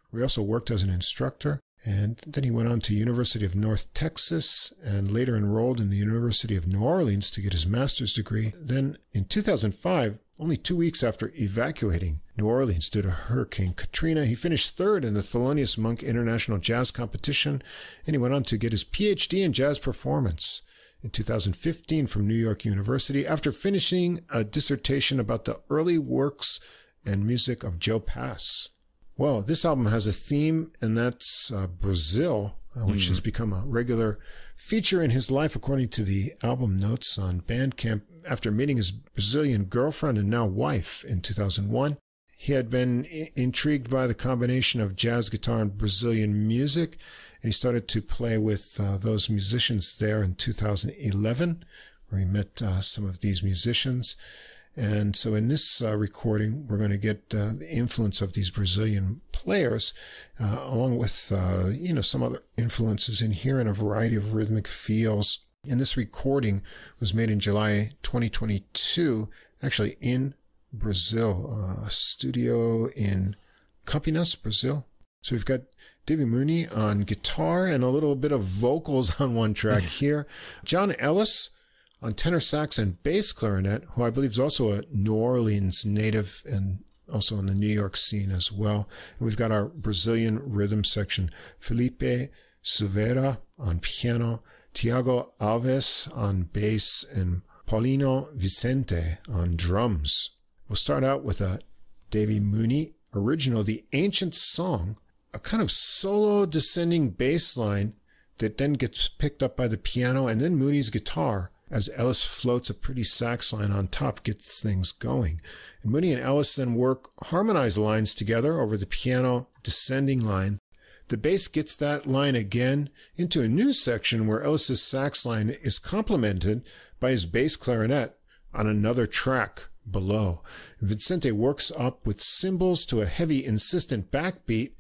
where he also worked as an instructor. And then he went on to University of North Texas and later enrolled in the University of New Orleans to get his master's degree. Then in 2005, only 2 weeks after evacuating New Orleans due to Hurricane Katrina, he finished third in the Thelonious Monk International Jazz Competition, and he went on to get his PhD in jazz performance in 2015 from New York University after finishing a dissertation about the early works and music of Joe Pass. Well, this album has a theme, and that's Brazil, which has become a regular feature in his life, according to the album notes on Bandcamp. After meeting his Brazilian girlfriend and now wife in 2001, he had been intrigued by the combination of jazz guitar and Brazilian music, and he started to play with those musicians there in 2011, where he met some of these musicians. And so in this recording, we're going to get the influence of these Brazilian players, along with, some other influences in here and a variety of rhythmic feels. And this recording was made in July 2022, actually in Brazil, a studio in Campinas, Brazil. So we've got Davy Mooney on guitar and a little bit of vocals on one track here. John Ellis on tenor sax and bass clarinet, who I believe is also a New Orleans native and also in the New York scene as well. And we've got our Brazilian rhythm section, Felipe Silveira on piano, Tiago Alves on bass, and Paulino Vicente on drums. We'll start out with a Davy Mooney original, The Ancient Song, a kind of solo descending bass line that then gets picked up by the piano and then Mooney's guitar, as Ellis floats a pretty sax line on top, gets things going. And Mooney and Ellis then work harmonized lines together over the piano descending line. The bass gets that line again into a new section where Ellis's sax line is complemented by his bass clarinet on another track below. Vicente works up with cymbals to a heavy, insistent backbeat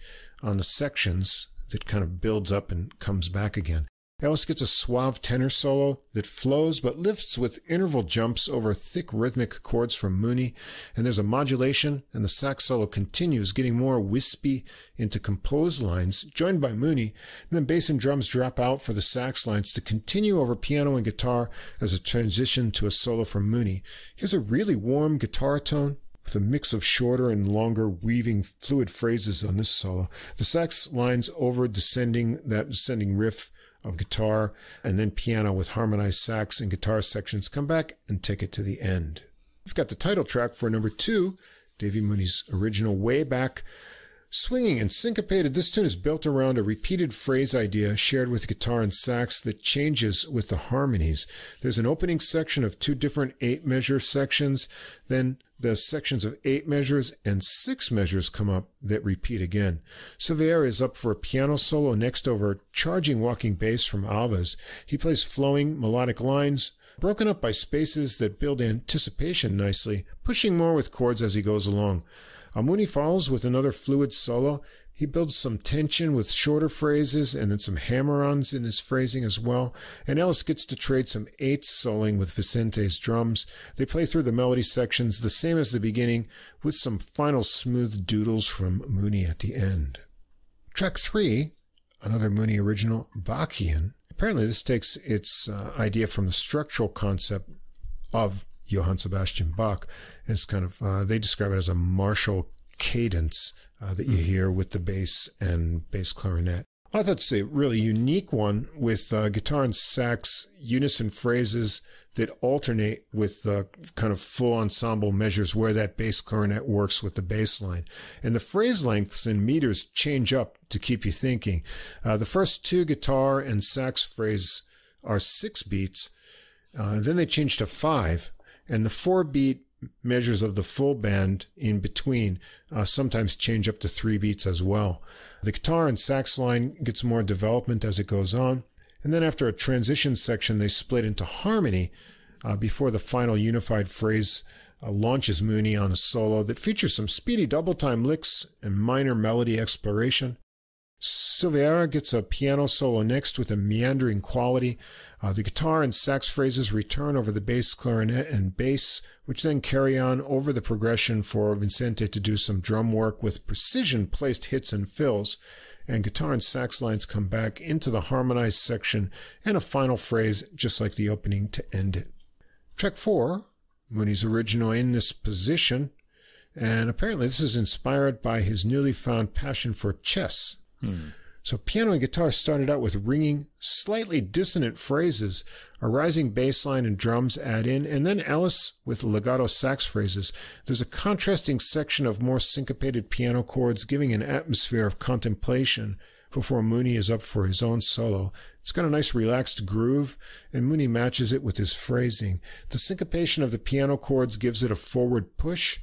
on the sections that kind of builds up and comes back again. Ellis gets a suave tenor solo that flows but lifts with interval jumps over thick rhythmic chords from Mooney, and there's a modulation, and the sax solo continues, getting more wispy into composed lines, joined by Mooney, and then bass and drums drop out for the sax lines to continue over piano and guitar as a transition to a solo from Mooney. Here's a really warm guitar tone with a mix of shorter and longer weaving fluid phrases on this solo. The sax lines over that descending riff of guitar, and then piano with harmonized sax and guitar sections come back and take it to the end. We've got the title track for number 2, Davy Mooney's original Way Back. Swinging and syncopated, this tune is built around a repeated phrase idea shared with guitar and sax that changes with the harmonies. There's an opening section of 2 different 8-measure sections, then the sections of 8 measures and 6 measures come up that repeat again. Silveira is up for a piano solo next over charging walking bass from Alves. He plays flowing melodic lines, broken up by spaces that build anticipation nicely, pushing more with chords as he goes along. Mooney follows with another fluid solo. He builds some tension with shorter phrases and then some hammer-ons in his phrasing as well. And Ellis gets to trade some eighths soloing with Vicente's drums. They play through the melody sections the same as the beginning, with some final smooth doodles from Mooney at the end. Track 3, another Mooney original, Bachchian. Apparently this takes its idea from the structural concept of Johann Sebastian Bach. It's kind of, they describe it as a martial cadence that you hear with the bass and bass clarinet. I thought it's a really unique one with guitar and sax unison phrases that alternate with kind of full ensemble measures where that bass clarinet works with the bass line. And the phrase lengths and meters change up to keep you thinking. The first 2 guitar and sax phrases are 6 beats. Then they change to 5. And the 4-beat measures of the full band in between sometimes change up to 3 beats as well. The guitar and sax line gets more development as it goes on. And then after a transition section, they split into harmony before the final unified phrase launches Mooney on a solo that features some speedy double-time licks and minor melody exploration. Silveira gets a piano solo next with a meandering quality. The guitar and sax phrases return over the bass clarinet and bass, which then carry on over the progression for Vicente to do some drum work with precision-placed hits and fills, and guitar and sax lines come back into the harmonized section and a final phrase just like the opening to end it. Track 4, Mooney's original In This Position, and apparently this is inspired by his newly found passion for chess. So piano and guitar started out with ringing, slightly dissonant phrases, a rising bass line and drums add in, and then Ellis with legato sax phrases. There's a contrasting section of more syncopated piano chords giving an atmosphere of contemplation before Mooney is up for his own solo. It's got a nice relaxed groove, and Mooney matches it with his phrasing. The syncopation of the piano chords gives it a forward push.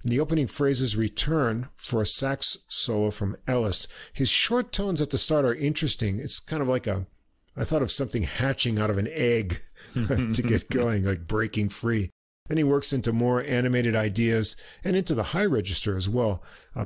The opening phrases return for a sax solo from Ellis. His short tones at the start are interesting. It's kind of like I thought of something hatching out of an egg to get going, like breaking free. Then he works into more animated ideas and into the high register as well,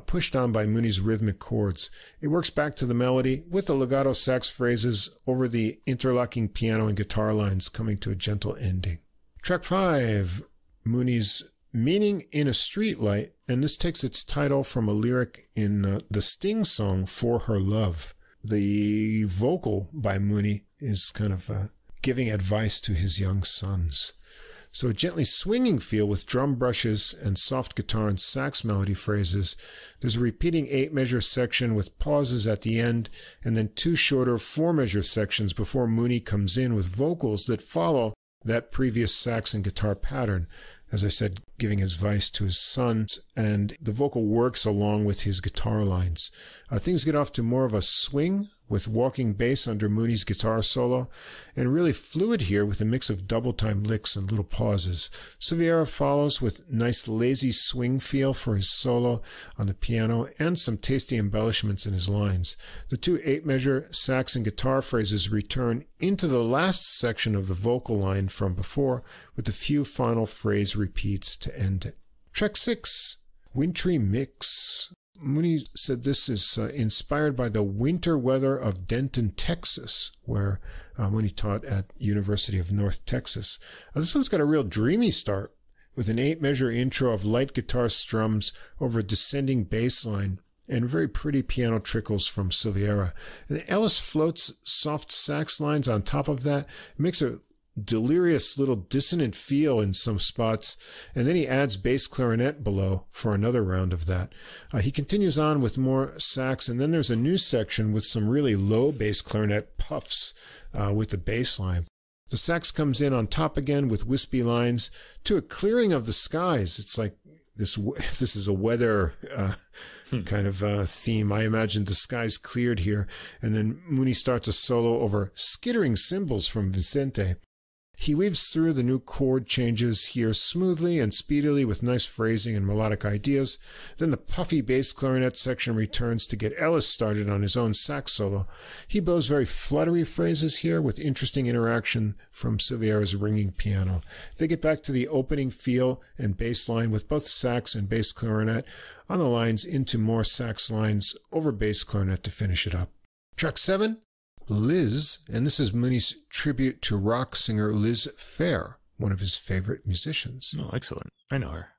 pushed on by Mooney's rhythmic chords. It works back to the melody with the legato sax phrases over the interlocking piano and guitar lines coming to a gentle ending. Track 5, Mooney's Meaning in a Streetlight, and this takes its title from a lyric in the Sting song For Her Love. The vocal by Mooney is kind of giving advice to his young sons. So a gently swinging feel with drum brushes and soft guitar and sax melody phrases. There's a repeating 8-measure section with pauses at the end, and then 2 shorter 4-measure sections before Mooney comes in with vocals that follow that previous sax and guitar pattern. As I said, giving advice to his sons, and the vocal works along with his guitar lines. Things get off to more of a swing with walking bass under Mooney's guitar solo, and really fluid here with a mix of double-time licks and little pauses. Silveira follows with nice lazy swing feel for his solo on the piano and some tasty embellishments in his lines. The 2 8-measure sax and guitar phrases return into the last section of the vocal line from before, with a few final phrase repeats to end it. Track 6, Wintry Mix. Mooney said this is inspired by the winter weather of Denton, Texas, where Mooney taught at University of North Texas. This one's got a real dreamy start with an 8-measure intro of light guitar strums over a descending bass line and very pretty piano trickles from Silveira. And Ellis floats soft sax lines on top of that. It makes a delirious little dissonant feel in some spots, and then he adds bass clarinet below for another round of that. He continues on with more sax, and then there's a new section with some really low bass clarinet puffs with the bass line. The sax comes in on top again with wispy lines to a clearing of the skies. It's like this, if this is a weather kind of theme, I imagine the skies cleared here, and then Mooney starts a solo over skittering cymbals from Vicente. He weaves through the new chord changes here smoothly and speedily with nice phrasing and melodic ideas. Then the puffy bass clarinet section returns to get Ellis started on his own sax solo. He blows very fluttery phrases here with interesting interaction from Silveira's ringing piano. They get back to the opening feel and bass line with both sax and bass clarinet on the lines into more sax lines over bass clarinet to finish it up. Track 7, Liz, and this is Mooney's tribute to rock singer Liz Phair, one of his favorite musicians. Oh, excellent. I know her.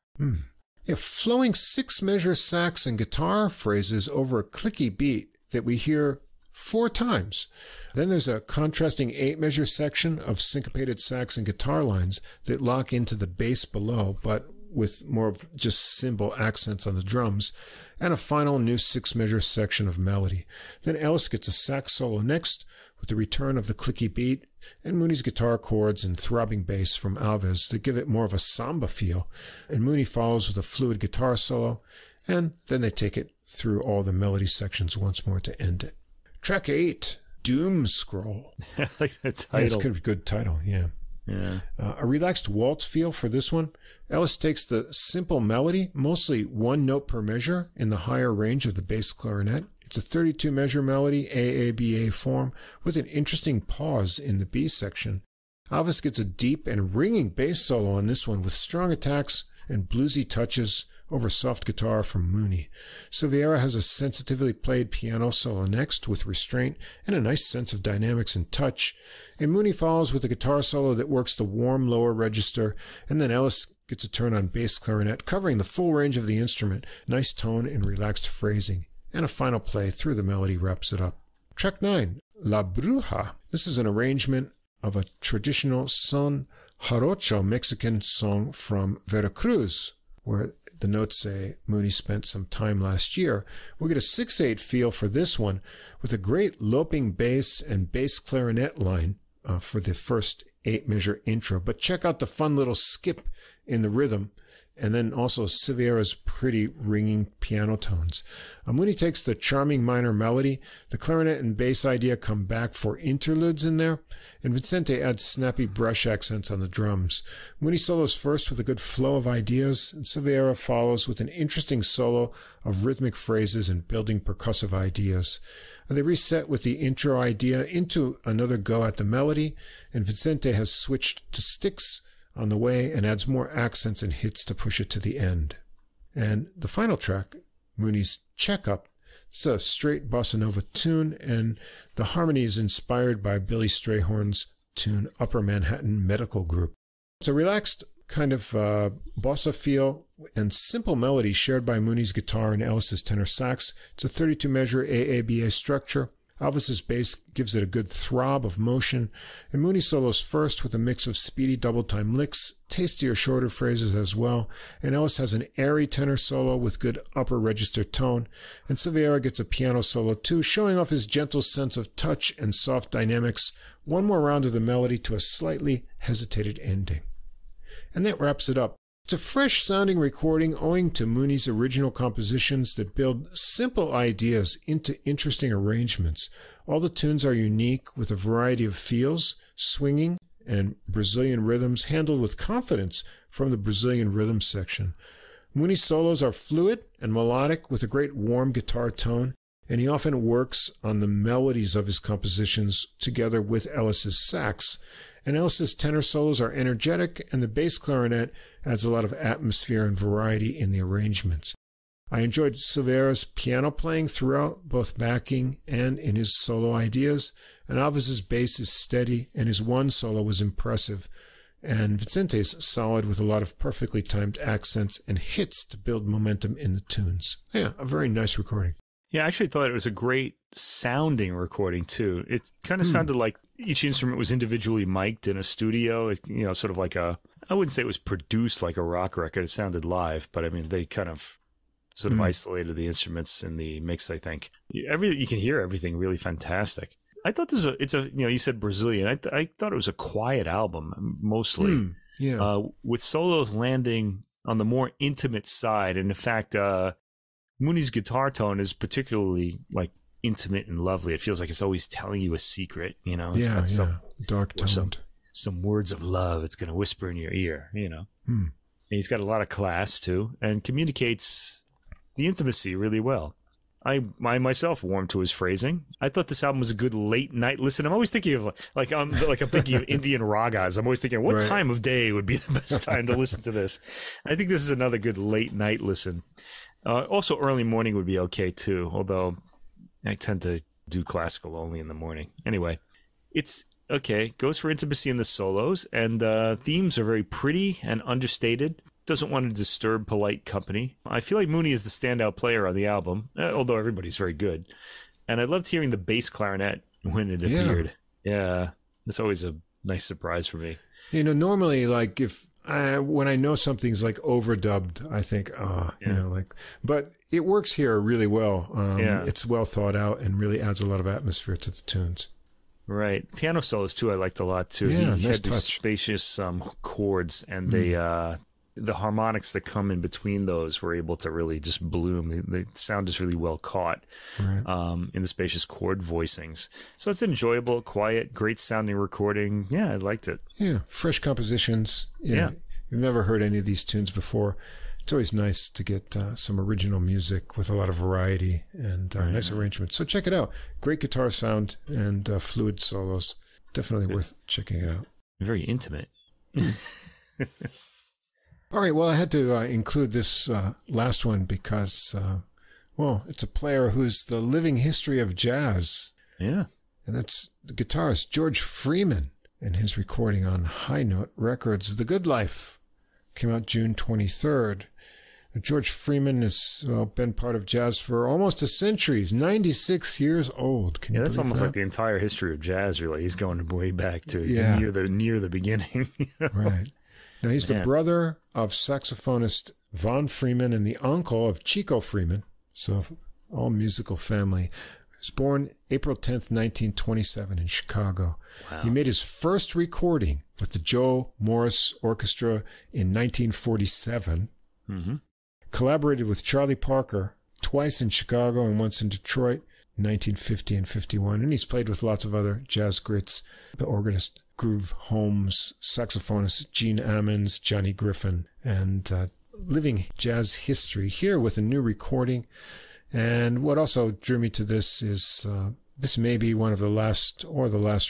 Yeah, flowing 6-measure sax and guitar phrases over a clicky beat that we hear 4 times. Then there's a contrasting 8-measure section of syncopated sax and guitar lines that lock into the bass below, but with more of just cymbal accents on the drums, and a final new 6-measure section of melody. Then Ellis gets a sax solo next, with the return of the clicky beat, and Mooney's guitar chords and throbbing bass from Alves that give it more of a samba feel, and Mooney follows with a fluid guitar solo, and then they take it through all the melody sections once more to end it. Track 8, Doom Scroll. I like that title. Yeah, it's a good title, yeah. Yeah. A relaxed waltz feel for this one. Ellis takes the simple melody, mostly 1 note per measure in the higher range of the bass clarinet. It's a 32-measure melody, AABA form, with an interesting pause in the B section. Alves gets a deep and ringing bass solo on this one with strong attacks and bluesy touches over soft guitar from Mooney. Silveira has a sensitively played piano solo next with restraint and a nice sense of dynamics and touch, and Mooney follows with a guitar solo that works the warm lower register, and then Ellis gets a turn on bass clarinet covering the full range of the instrument, nice tone and relaxed phrasing, and a final play through the melody wraps it up. Track 9, La Bruja. This is an arrangement of a traditional son jarocho Mexican song from Veracruz, where the notes say Mooney spent some time last year. We get a 6/8 feel for this one with a great loping bass and bass clarinet line for the first 8-measure intro. But check out the fun little skip in the rhythm, and then also Silveira's pretty ringing piano tones. Mooney takes the charming minor melody. The clarinet and bass idea come back for interludes in there, and Vicente adds snappy brush accents on the drums. Mooney solos first with a good flow of ideas, and Silveira follows with an interesting solo of rhythmic phrases and building percussive ideas. They reset with the intro idea into another go at the melody, and Vicente has switched to sticks on the way and adds more accents and hits to push it to the end. And the final track, Mooney's Checkup, it's a straight bossa nova tune, and the harmony is inspired by Billy Strayhorn's tune Upper Manhattan Medical Group. It's a relaxed kind of bossa feel and simple melody shared by Mooney's guitar and Ellis's tenor sax. It's a 32-measure AABA structure. Alves's bass gives it a good throb of motion, and Mooney solos first with a mix of speedy double-time licks, tastier shorter phrases as well, and Ellis has an airy tenor solo with good upper register tone, and Silveira gets a piano solo too, showing off his gentle sense of touch and soft dynamics, one more round of the melody to a slightly hesitated ending. And that wraps it up. It's a fresh-sounding recording owing to Mooney's original compositions that build simple ideas into interesting arrangements. All the tunes are unique with a variety of feels, swinging, and Brazilian rhythms handled with confidence from the Brazilian rhythm section. Mooney's solos are fluid and melodic with a great warm guitar tone, and he often works on the melodies of his compositions together with Ellis's sax. And Ellis's tenor solos are energetic, and the bass clarinet adds a lot of atmosphere and variety in the arrangements. I enjoyed Silveira's piano playing throughout, both backing and in his solo ideas, and Alves's bass is steady, and his one solo was impressive, and Vicente's solid with a lot of perfectly timed accents and hits to build momentum in the tunes. Yeah, a very nice recording. Yeah, I actually thought it was a great sounding recording too. It kind of sounded like each instrument was individually mic'd in a studio. It, sort of like I wouldn't say it was produced like a rock record. It sounded live, but I mean, they kind of sort of isolated the instruments in the mix, I think. You can hear everything really fantastic. I thought you said Brazilian. I thought it was a quiet album mostly. With solos landing on the more intimate side. And in fact, Mooney's guitar tone is particularly like intimate and lovely. It feels like it's always telling you a secret, It's got some dark toned. some words of love. It's going to whisper in your ear, you know. And he's got a lot of class too, and communicates the intimacy really well. I myself warmed to his phrasing. I thought this album was a good late night listen. I'm always thinking of I'm thinking of Indian ragas. I'm always thinking, what time of day would be the best time to listen to this? I think this is another good late night listen. Also, early morning would be okay too, although I tend to do classical only in the morning. Anyway, it's okay. Goes for intimacy in the solos, and themes are very pretty and understated. Doesn't want to disturb polite company. I feel like Mooney is the standout player on the album, although everybody's very good. And I loved hearing the bass clarinet when it appeared. Yeah, it's always a nice surprise for me. You know, normally, like when I know something's like overdubbed, I think, but it works here really well. It's well thought out and really adds a lot of atmosphere to the tunes. Right. Piano solos, too, I liked a lot, too. Yeah, he nice had these spacious chords, and the harmonics that come in between those were able to really just bloom. The sound is really well caught in the spacious chord voicings. So it's enjoyable, quiet, great sounding recording. Yeah, I liked it. Yeah, fresh compositions. Yeah. You've never heard any of these tunes before. It's always nice to get some original music with a lot of variety and nice arrangements. So check it out. Great guitar sound and fluid solos. Definitely worth checking it out. Very intimate. All right, well, I had to include this last one because, it's a player who's the living history of jazz. Yeah. And that's the guitarist George Freeman and his recording on HighNote Records, The Good Life. Came out June 23rd. George Freeman has been part of jazz for almost a century. He's 96 years old. Can you that's believe almost that? like the entire history of jazz, really. He's going way back to near the beginning. You know? Right. Now, he's the brother of saxophonist Von Freeman and the uncle of Chico Freeman. So, all musical family. He was born April 10th, 1927 in Chicago. Wow. He made his first recording with the Joe Morris Orchestra in 1947. Mm-hmm. Collaborated with Charlie Parker twice in Chicago and once in Detroit in 1950 and 51. And he's played with lots of other jazz greats. The organist Groove Holmes, saxophonist Gene Ammons, Johnny Griffin, and living jazz history here with a new recording. And what also drew me to this is this may be one of the last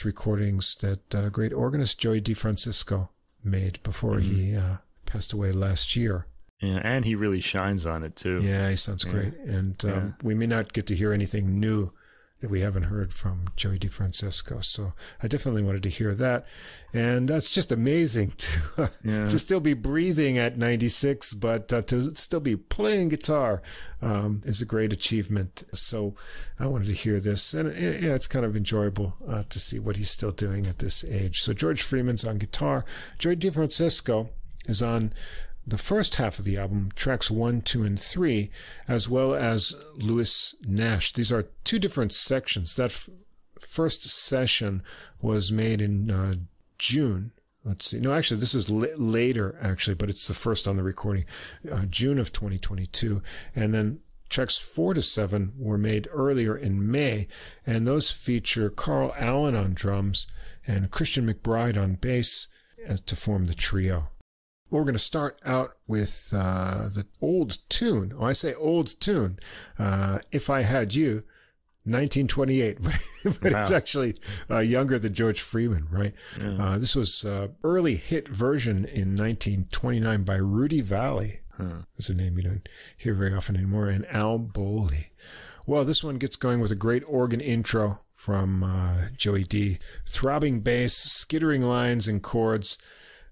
recordings that great organist Joey DeFrancisco made before he passed away last year. Yeah, and he really shines on it too. Yeah, he sounds great. And we may not get to hear anything new that we haven't heard from Joey DeFrancisco. So I definitely wanted to hear that. And that's just amazing to still be breathing at 96, but to still be playing guitar is a great achievement. So I wanted to hear this. And it's kind of enjoyable to see what he's still doing at this age. So George Freeman's on guitar. Joey DeFrancisco is on the first half of the album, tracks 1, 2, and 3, as well as Louis Nash. These are two different sections. That first session was made in June. Let's see. No, actually, this is later, actually, but it's the first on the recording, June of 2022. And then tracks 4 to 7 were made earlier in May, and those feature Carl Allen on drums and Christian McBride on bass to form the trio. We're going to start out with the old tune. Oh, I say old tune. If I Had You, 1928. But it's actually younger than George Freeman, right? Yeah. This was an early hit version in 1929 by Rudy Valley. That's a name you don't hear very often anymore. And Al Bowley. Well, this one gets going with a great organ intro from Joey D. Throbbing bass, skittering lines and chords.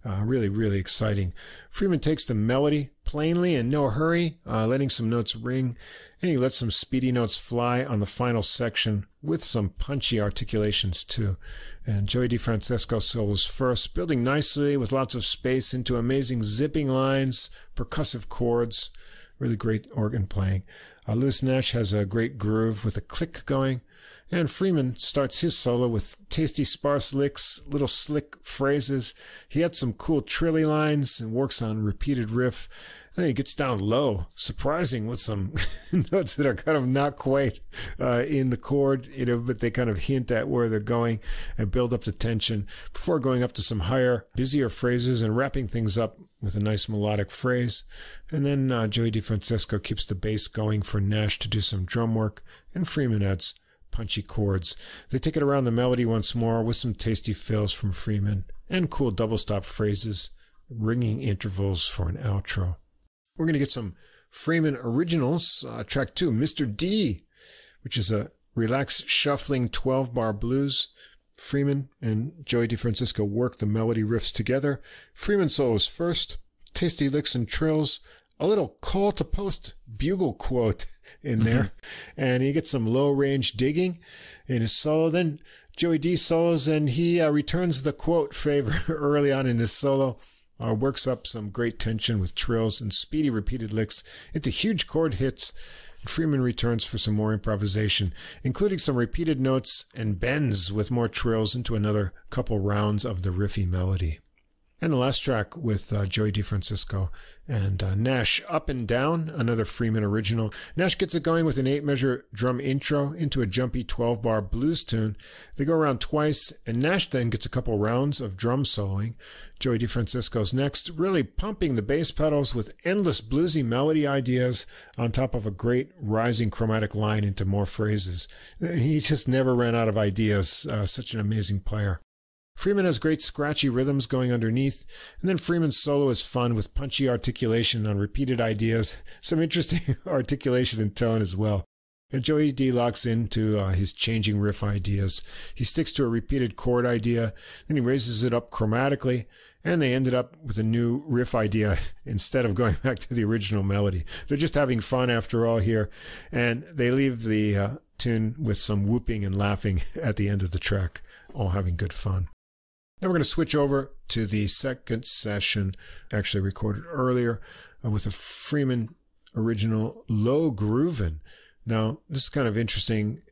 Really, really exciting. Freeman takes the melody plainly and no hurry, letting some notes ring, and he lets some speedy notes fly on the final section with some punchy articulations too. And Joey DeFrancisco solos first, building nicely with lots of space into amazing zipping lines, percussive chords, really great organ playing. Louis Nash has a great groove with a click going, And Freeman starts his solo with tasty sparse licks, little slick phrases. He had some cool trilly lines and works on repeated riff. Then he gets down low, surprising with some notes that are kind of not quite in the chord, but they kind of hint at where they're going and build up the tension before going up to some higher, busier phrases and wrapping things up with a nice melodic phrase. And then Joey DeFrancesco keeps the bass going for Nash to do some drum work, and Freeman adds punchy chords. They take it around the melody once more with some tasty fills from Freeman and cool double stop phrases, ringing intervals for an outro. We're going to get some Freeman originals. Track 2, Mr. D, which is a relaxed, shuffling 12-bar blues. Freeman and Joey DeFrancesco work the melody riffs together. Freeman solos first, tasty licks and trills, a little call to post bugle quote in there, and he gets some low-range digging in his solo. Then Joey D solos, and he returns the quote favor early on in his solo. Works up some great tension with trills and speedy repeated licks into huge chord hits. And Freeman returns for some more improvisation, including some repeated notes and bends with more trills into another couple rounds of the riffy melody. And the last track with Joey DeFrancesco and Nash, Up and Down, another Freeman original. Nash gets it going with an 8-measure drum intro into a jumpy 12-bar blues tune. They go around twice, and Nash then gets a couple rounds of drum soloing. Joey DeFrancesco's next, really pumping the bass pedals with endless bluesy melody ideas on top of a great rising chromatic line into more phrases. He just never ran out of ideas. Such an amazing player. Freeman has great scratchy rhythms going underneath, and then Freeman's solo is fun with punchy articulation on repeated ideas, some interesting articulation and tone as well. And Joey D locks into his changing riff ideas. He sticks to a repeated chord idea, then he raises it up chromatically, and they ended up with a new riff idea instead of going back to the original melody. They're just having fun after all here, and they leave the tune with some whooping and laughing at the end of the track, all having good fun. Now we're going to switch over to the second session, actually recorded earlier, with a Freeman original, Low Groovin'. Now, this is kind of interesting.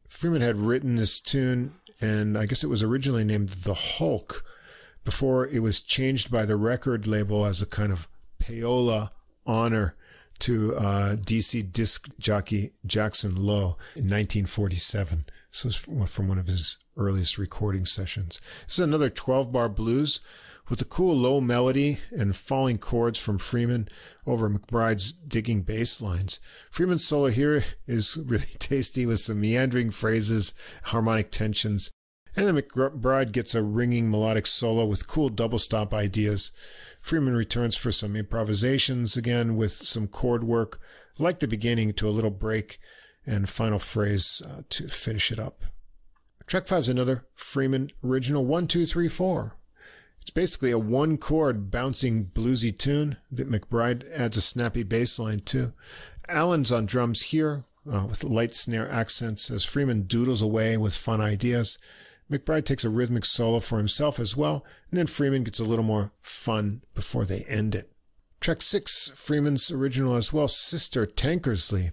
Freeman had written this tune, and I guess it was originally named The Hulk, before it was changed by the record label as a kind of payola honor to DC disc jockey Jackson Lowe in 1947. So it's from one of his earliest recording sessions. This is another 12-bar blues with a cool low melody and falling chords from Freeman over McBride's digging bass lines. Freeman's solo here is really tasty with some meandering phrases, harmonic tensions. And then McBride gets a ringing melodic solo with cool double stop ideas. Freeman returns for some improvisations again with some chord work, like the beginning, to a little break and final phrase to finish it up. Track 5 is another Freeman original, 1, 2, 3, 4. It's basically a one-chord bouncing bluesy tune that McBride adds a snappy bass line to. Allen's on drums here with light snare accents as Freeman doodles away with fun ideas. McBride takes a rhythmic solo for himself as well, and then Freeman gets a little more fun before they end it. Track 6, Freeman's original as well, Sister Tankersley.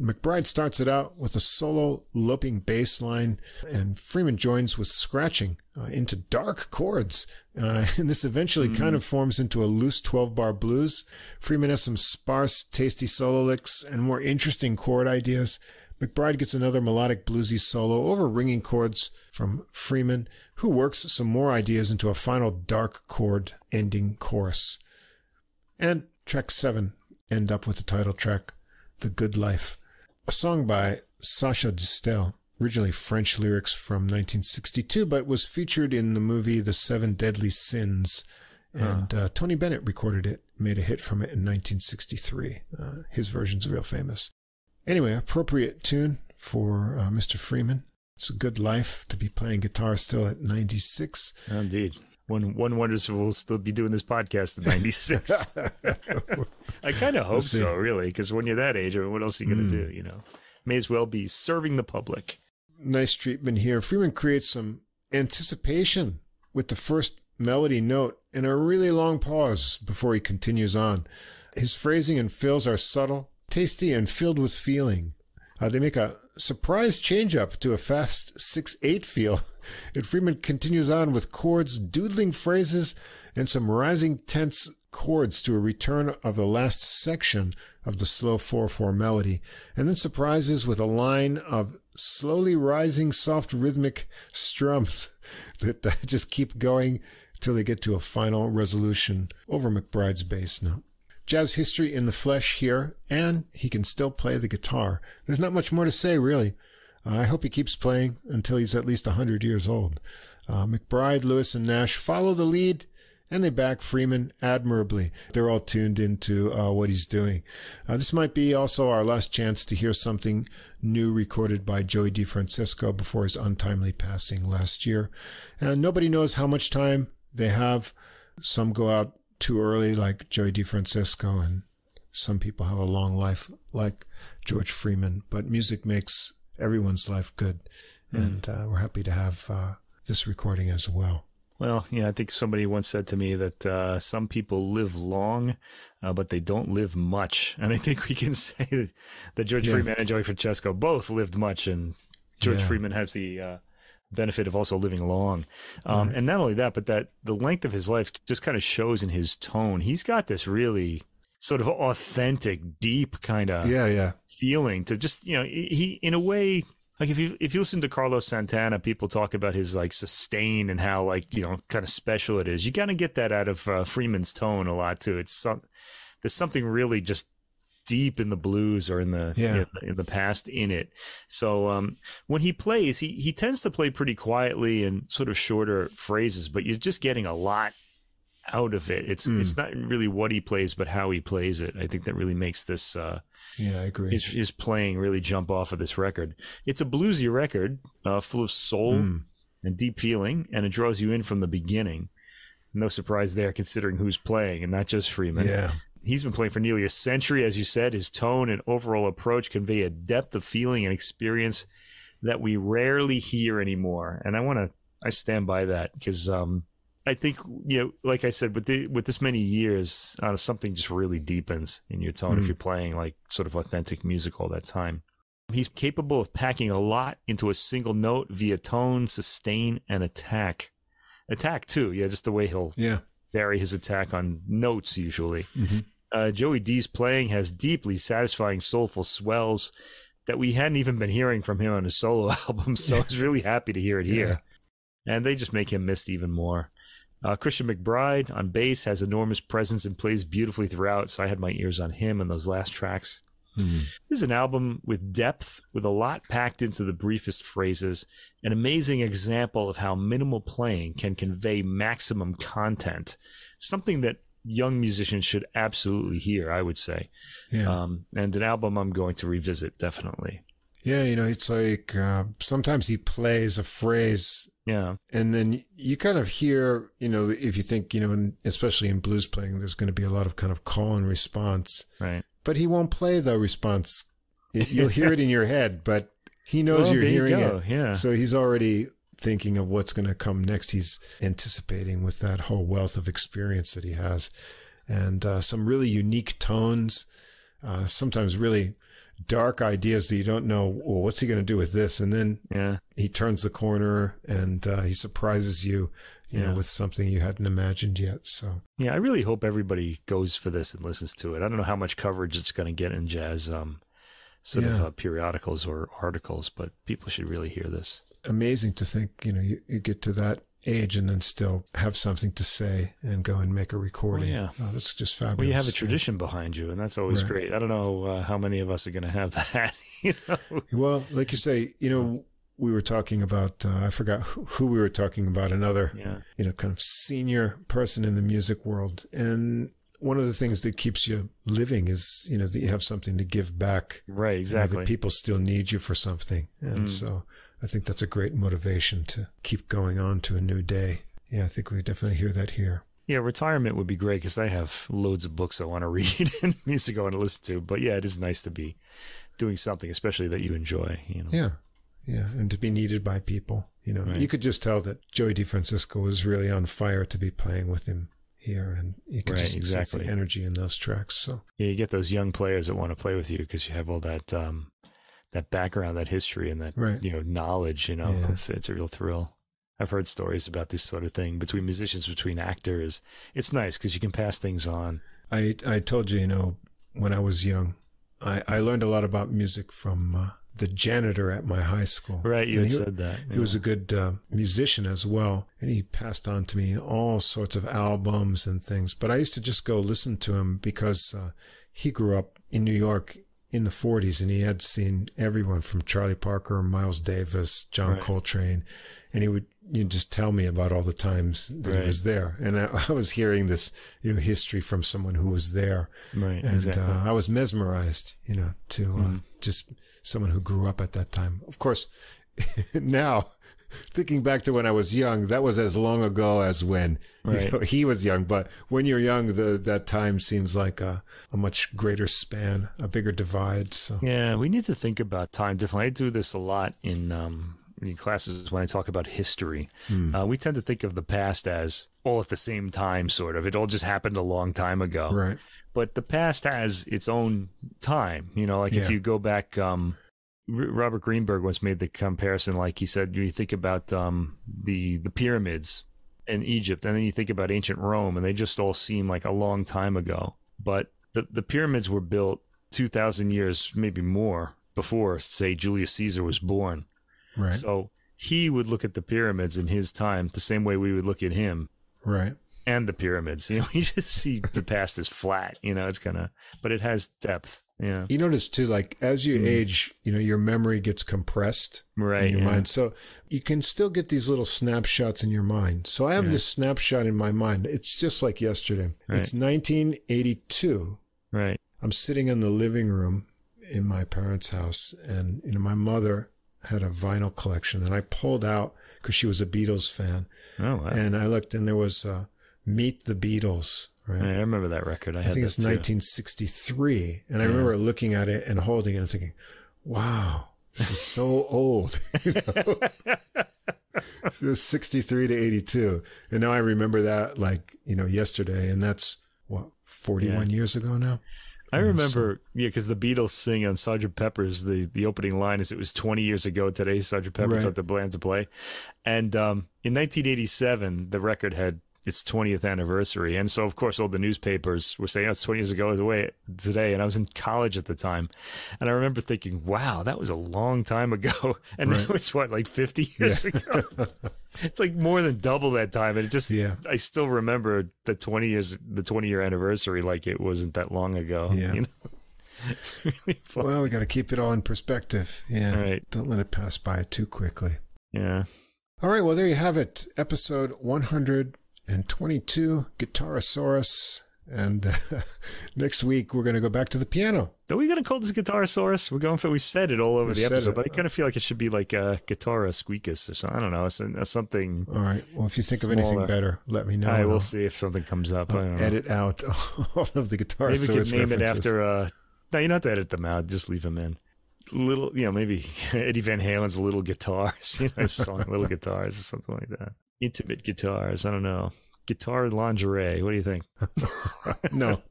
McBride starts it out with a solo loping bass line, and Freeman joins with scratching into dark chords. And this eventually kind of forms into a loose 12-bar blues. Freeman has some sparse, tasty solo licks and more interesting chord ideas. McBride gets another melodic bluesy solo over ringing chords from Freeman, who works some more ideas into a final dark chord ending chorus. And track 7 end up with the title track, The Good Life. A song by Sacha Distel, originally French lyrics from 1962, but was featured in the movie The Seven Deadly Sins. And Tony Bennett recorded it, made a hit from it in 1963. His version's real famous. Anyway, appropriate tune for Mr. Freeman. It's a good life to be playing guitar still at 96. Indeed. One wonders if we'll still be doing this podcast at 96. I kind of hope so, really, because when you're that age, what else are you going to do, you know? May as well be serving the public. Nice treatment here. Freeman creates some anticipation with the first melody note and a really long pause before he continues on. His phrasing and fills are subtle, tasty, and filled with feeling. They make a surprise change-up to a fast 6/8 feel. And Freeman continues on with chords, doodling phrases, and some rising tense chords to a return of the last section of the slow 4/4 melody, and then surprises with a line of slowly rising soft rhythmic strums that just keep going till they get to a final resolution over McBride's bass note. Jazz history in the flesh here, and he can still play the guitar. There's not much more to say, really. I hope he keeps playing until he's at least 100 years old. McBride, Lewis, and Nash follow the lead, and they back Freeman admirably. They're all tuned into what he's doing. This might be also our last chance to hear something new recorded by Joey DeFrancesco before his untimely passing last year. And nobody knows how much time they have. Some go out too early, like Joey DeFrancesco, and some people have a long life, like George Freeman. But music makes everyone's life good, and we're happy to have this recording as well. Well, yeah, I think somebody once said to me that some people live long, but they don't live much. And I think we can say that George Freeman and Joey Francesco both lived much, and George Freeman has the benefit of also living long. And not only that, but that the length of his life just kind of shows in his tone. He's got this really sort of authentic, deep kind of feeling to just, he, in a way, like if you listen to Carlos Santana, people talk about his like sustain and how kind of special it is. You kind of get that out of Freeman's tone a lot too. There's something really just deep in the blues or in the past in it. So when he plays, he tends to play pretty quietly and sort of shorter phrases, but you're just getting a lot out of it. It's not really what he plays, but how he plays it. I think that really makes this I agree. His playing really jump off of this record. It's a bluesy record, full of soul and deep feeling, and it draws you in from the beginning. No surprise there, considering who's playing, and not just Freeman. Yeah. He's been playing for nearly a century, as you said. His tone and overall approach convey a depth of feeling and experience that we rarely hear anymore. And I stand by that, because I think, like I said, with this many years, something just really deepens in your tone if you're playing like sort of authentic music all that time. He's capable of packing a lot into a single note via tone, sustain, and attack. Attack too, just the way he'll vary his attack on notes usually. Joey D's playing has deeply satisfying, soulful swells that we hadn't even been hearing from him on his solo albums, so I was really happy to hear it here. And they just make him missed even more. Christian McBride on bass has enormous presence and plays beautifully throughout, so I had my ears on him in those last tracks. This is an album with depth, with a lot packed into the briefest phrases, an amazing example of how minimal playing can convey maximum content, something that young musicians should absolutely hear, I would say. And an album I'm going to revisit, definitely. Yeah, it's like sometimes he plays a phrase, and then you kind of hear, if you think, especially in blues playing, there's going to be a lot of kind of call and response. Right. But he won't play the response. You'll hear it in your head, but he knows you're hearing it. Yeah. So he's already thinking of what's going to come next. He's anticipating with that whole wealth of experience that he has. And some really unique tones, sometimes really dark ideas that you don't know, well, what's he going to do with this? And then he turns the corner and he surprises you, with something you hadn't imagined yet. So I really hope everybody goes for this and listens to it. I don't know how much coverage it's going to get in jazz periodicals or articles, but people should really hear this. Amazing to think, you get to that age and then still have something to say and go and make a recording. That's just fabulous. Well, you have a tradition behind you, and that's always great. I don't know how many of us are going to have that. Well, like you say, we were talking about, I forgot who we were talking about, another, kind of senior person in the music world. And one of the things that keeps you living is, that you have something to give back. Right, exactly. That people still need you for something. And so I think that's a great motivation to keep going on to a new day. Yeah, I think we definitely hear that here. Yeah, retirement would be great because I have loads of books I want to read and music I want to listen to. But it is nice to be doing something, especially that you enjoy. Yeah, and to be needed by people. You could just tell that Joey DeFrancesco was really on fire to be playing with him here, and you could just sense the energy in those tracks. So you get those young players that want to play with you because you have all that that background, that history, and that knowledge. It's a real thrill. I've heard stories about this sort of thing between musicians, between actors. It's nice because you can pass things on. I told you, when I was young, I learned a lot about music from the janitor at my high school. Right, you had said that. He was a good musician as well, and he passed on to me all sorts of albums and things. But I used to just go listen to him because he grew up in New York in the 40s, and he had seen everyone from Charlie Parker, Miles Davis, John Coltrane, and you'd just tell me about all the times that he was there. And I was hearing this, history from someone who was there. Right, and exactly. I was mesmerized, to just someone who grew up at that time. Of course, now, thinking back to when I was young, that was as long ago as when he was young. But when you're young, that time seems like a much greater span, a bigger divide. So yeah, we need to think about time differently. I do this a lot in classes when I talk about history. We tend to think of the past as all at the same time, sort of. It all just happened a long time ago. Right. But the past has its own time. If you go back, Robert Greenberg once made the comparison, like he said, you think about the pyramids in Egypt, and then you think about ancient Rome, and they just all seem like a long time ago. But the pyramids were built 2,000 years, maybe more, before, say, Julius Caesar was born. Right. So he would look at the pyramids in his time the same way we would look at him. Right. And the pyramids. You just see the past as flat. It's but it has depth. Yeah. You notice too, like as you age, your memory gets compressed in your mind. So you can still get these little snapshots in your mind. So I have this snapshot in my mind. It's just like yesterday. Right. It's 1982. Right. I'm sitting in the living room in my parents' house, and my mother had a vinyl collection, and I pulled out because she was a Beatles fan. Oh, wow. And I looked, and there was Meet the Beatles. Right. I remember that record. I think it's 1963. And I remember looking at it and holding it and thinking, wow, this is so old. It was 63 to 82. And now I remember that yesterday. And that's 41 years ago now? I remember, because the Beatles sing on Sgt. Pepper's, the opening line is, it was 20 years ago today, Sgt. Pepper's at the Bland to play. And in 1987, the record had its 20th anniversary. And so, of course, all the newspapers were saying, it's 20 years ago today. And I was in college at the time. And I remember thinking, wow, that was a long time ago. And now it's 50 years ago? It's like more than double that time. And it just, I still remember the 20-year anniversary like it wasn't that long ago. Yeah. It's really fun. Well, we got to keep it all in perspective. Yeah. Right. Don't let it pass by too quickly. Yeah. All right. Well, there you have it. Episode 122, Guitarasaurus. And next week, we're going to go back to the piano. Are we going to call this Guitarasaurus? We said it all over the episode, but I kind of feel like it should be like a Guitarra Squeakus or something. I don't know. Something. All right. Well, if you think of anything better, let me know. All right, we'll see if something comes up. I'll edit out all of the Guitarasaurus. Maybe we could name references. it after. No, you don't have to edit them out. Just leave them in. Little, maybe Eddie Van Halen's Little Guitars. His song Little Guitars or something like that. Intimate guitars. I don't know. Guitar lingerie. What do you think? No.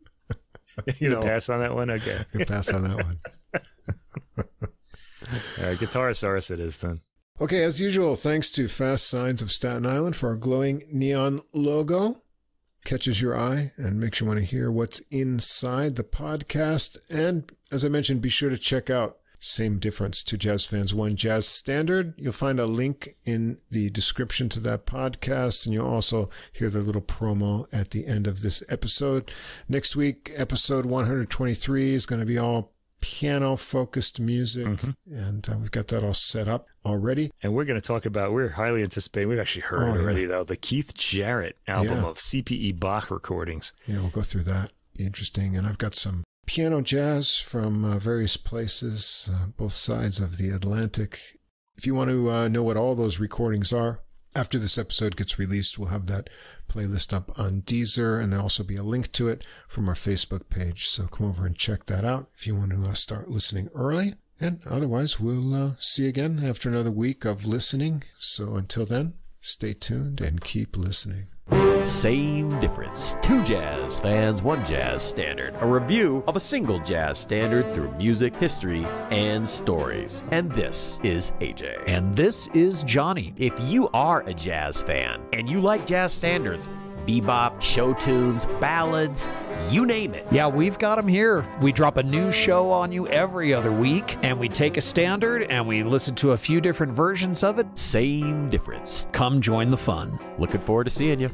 You gonna pass on that one? Okay. I can pass on that one. All right, Guitarasaurus it is then. Okay, as usual, thanks to Fast Signs of Staten Island for our glowing neon logo. Catches your eye and makes you want to hear what's inside the podcast. And as I mentioned, be sure to check out Same Difference, Two Jazz Fans, One Jazz Standard. You'll find a link in the description to that podcast, and you'll also hear the little promo at the end of this episode. Next week, episode 123 is going to be all piano-focused music, and we've got that all set up already. And we're going to talk about, we're highly anticipating, we've actually heard already, though, the Keith Jarrett album of CPE Bach recordings. Yeah, we'll go through that. Be interesting. And I've got some piano jazz from various places, both sides of the Atlantic. If you want to know what all those recordings are, after this episode gets released, we'll have that playlist up on Deezer, and there'll also be a link to it from our Facebook page. So come over and check that out if you want to start listening early. And otherwise, we'll see you again after another week of listening. So until then, stay tuned and keep listening. Same difference. Two jazz fans, one jazz standard. A review of a single jazz standard through music, history, and stories. And this is AJ. And this is Johnny. If you are a jazz fan and you like jazz standards, bebop, show tunes, ballads, you name it. Yeah, we've got them here. We drop a new show on you every other week, and we take a standard and we listen to a few different versions of it. Same difference. Come join the fun. Looking forward to seeing you.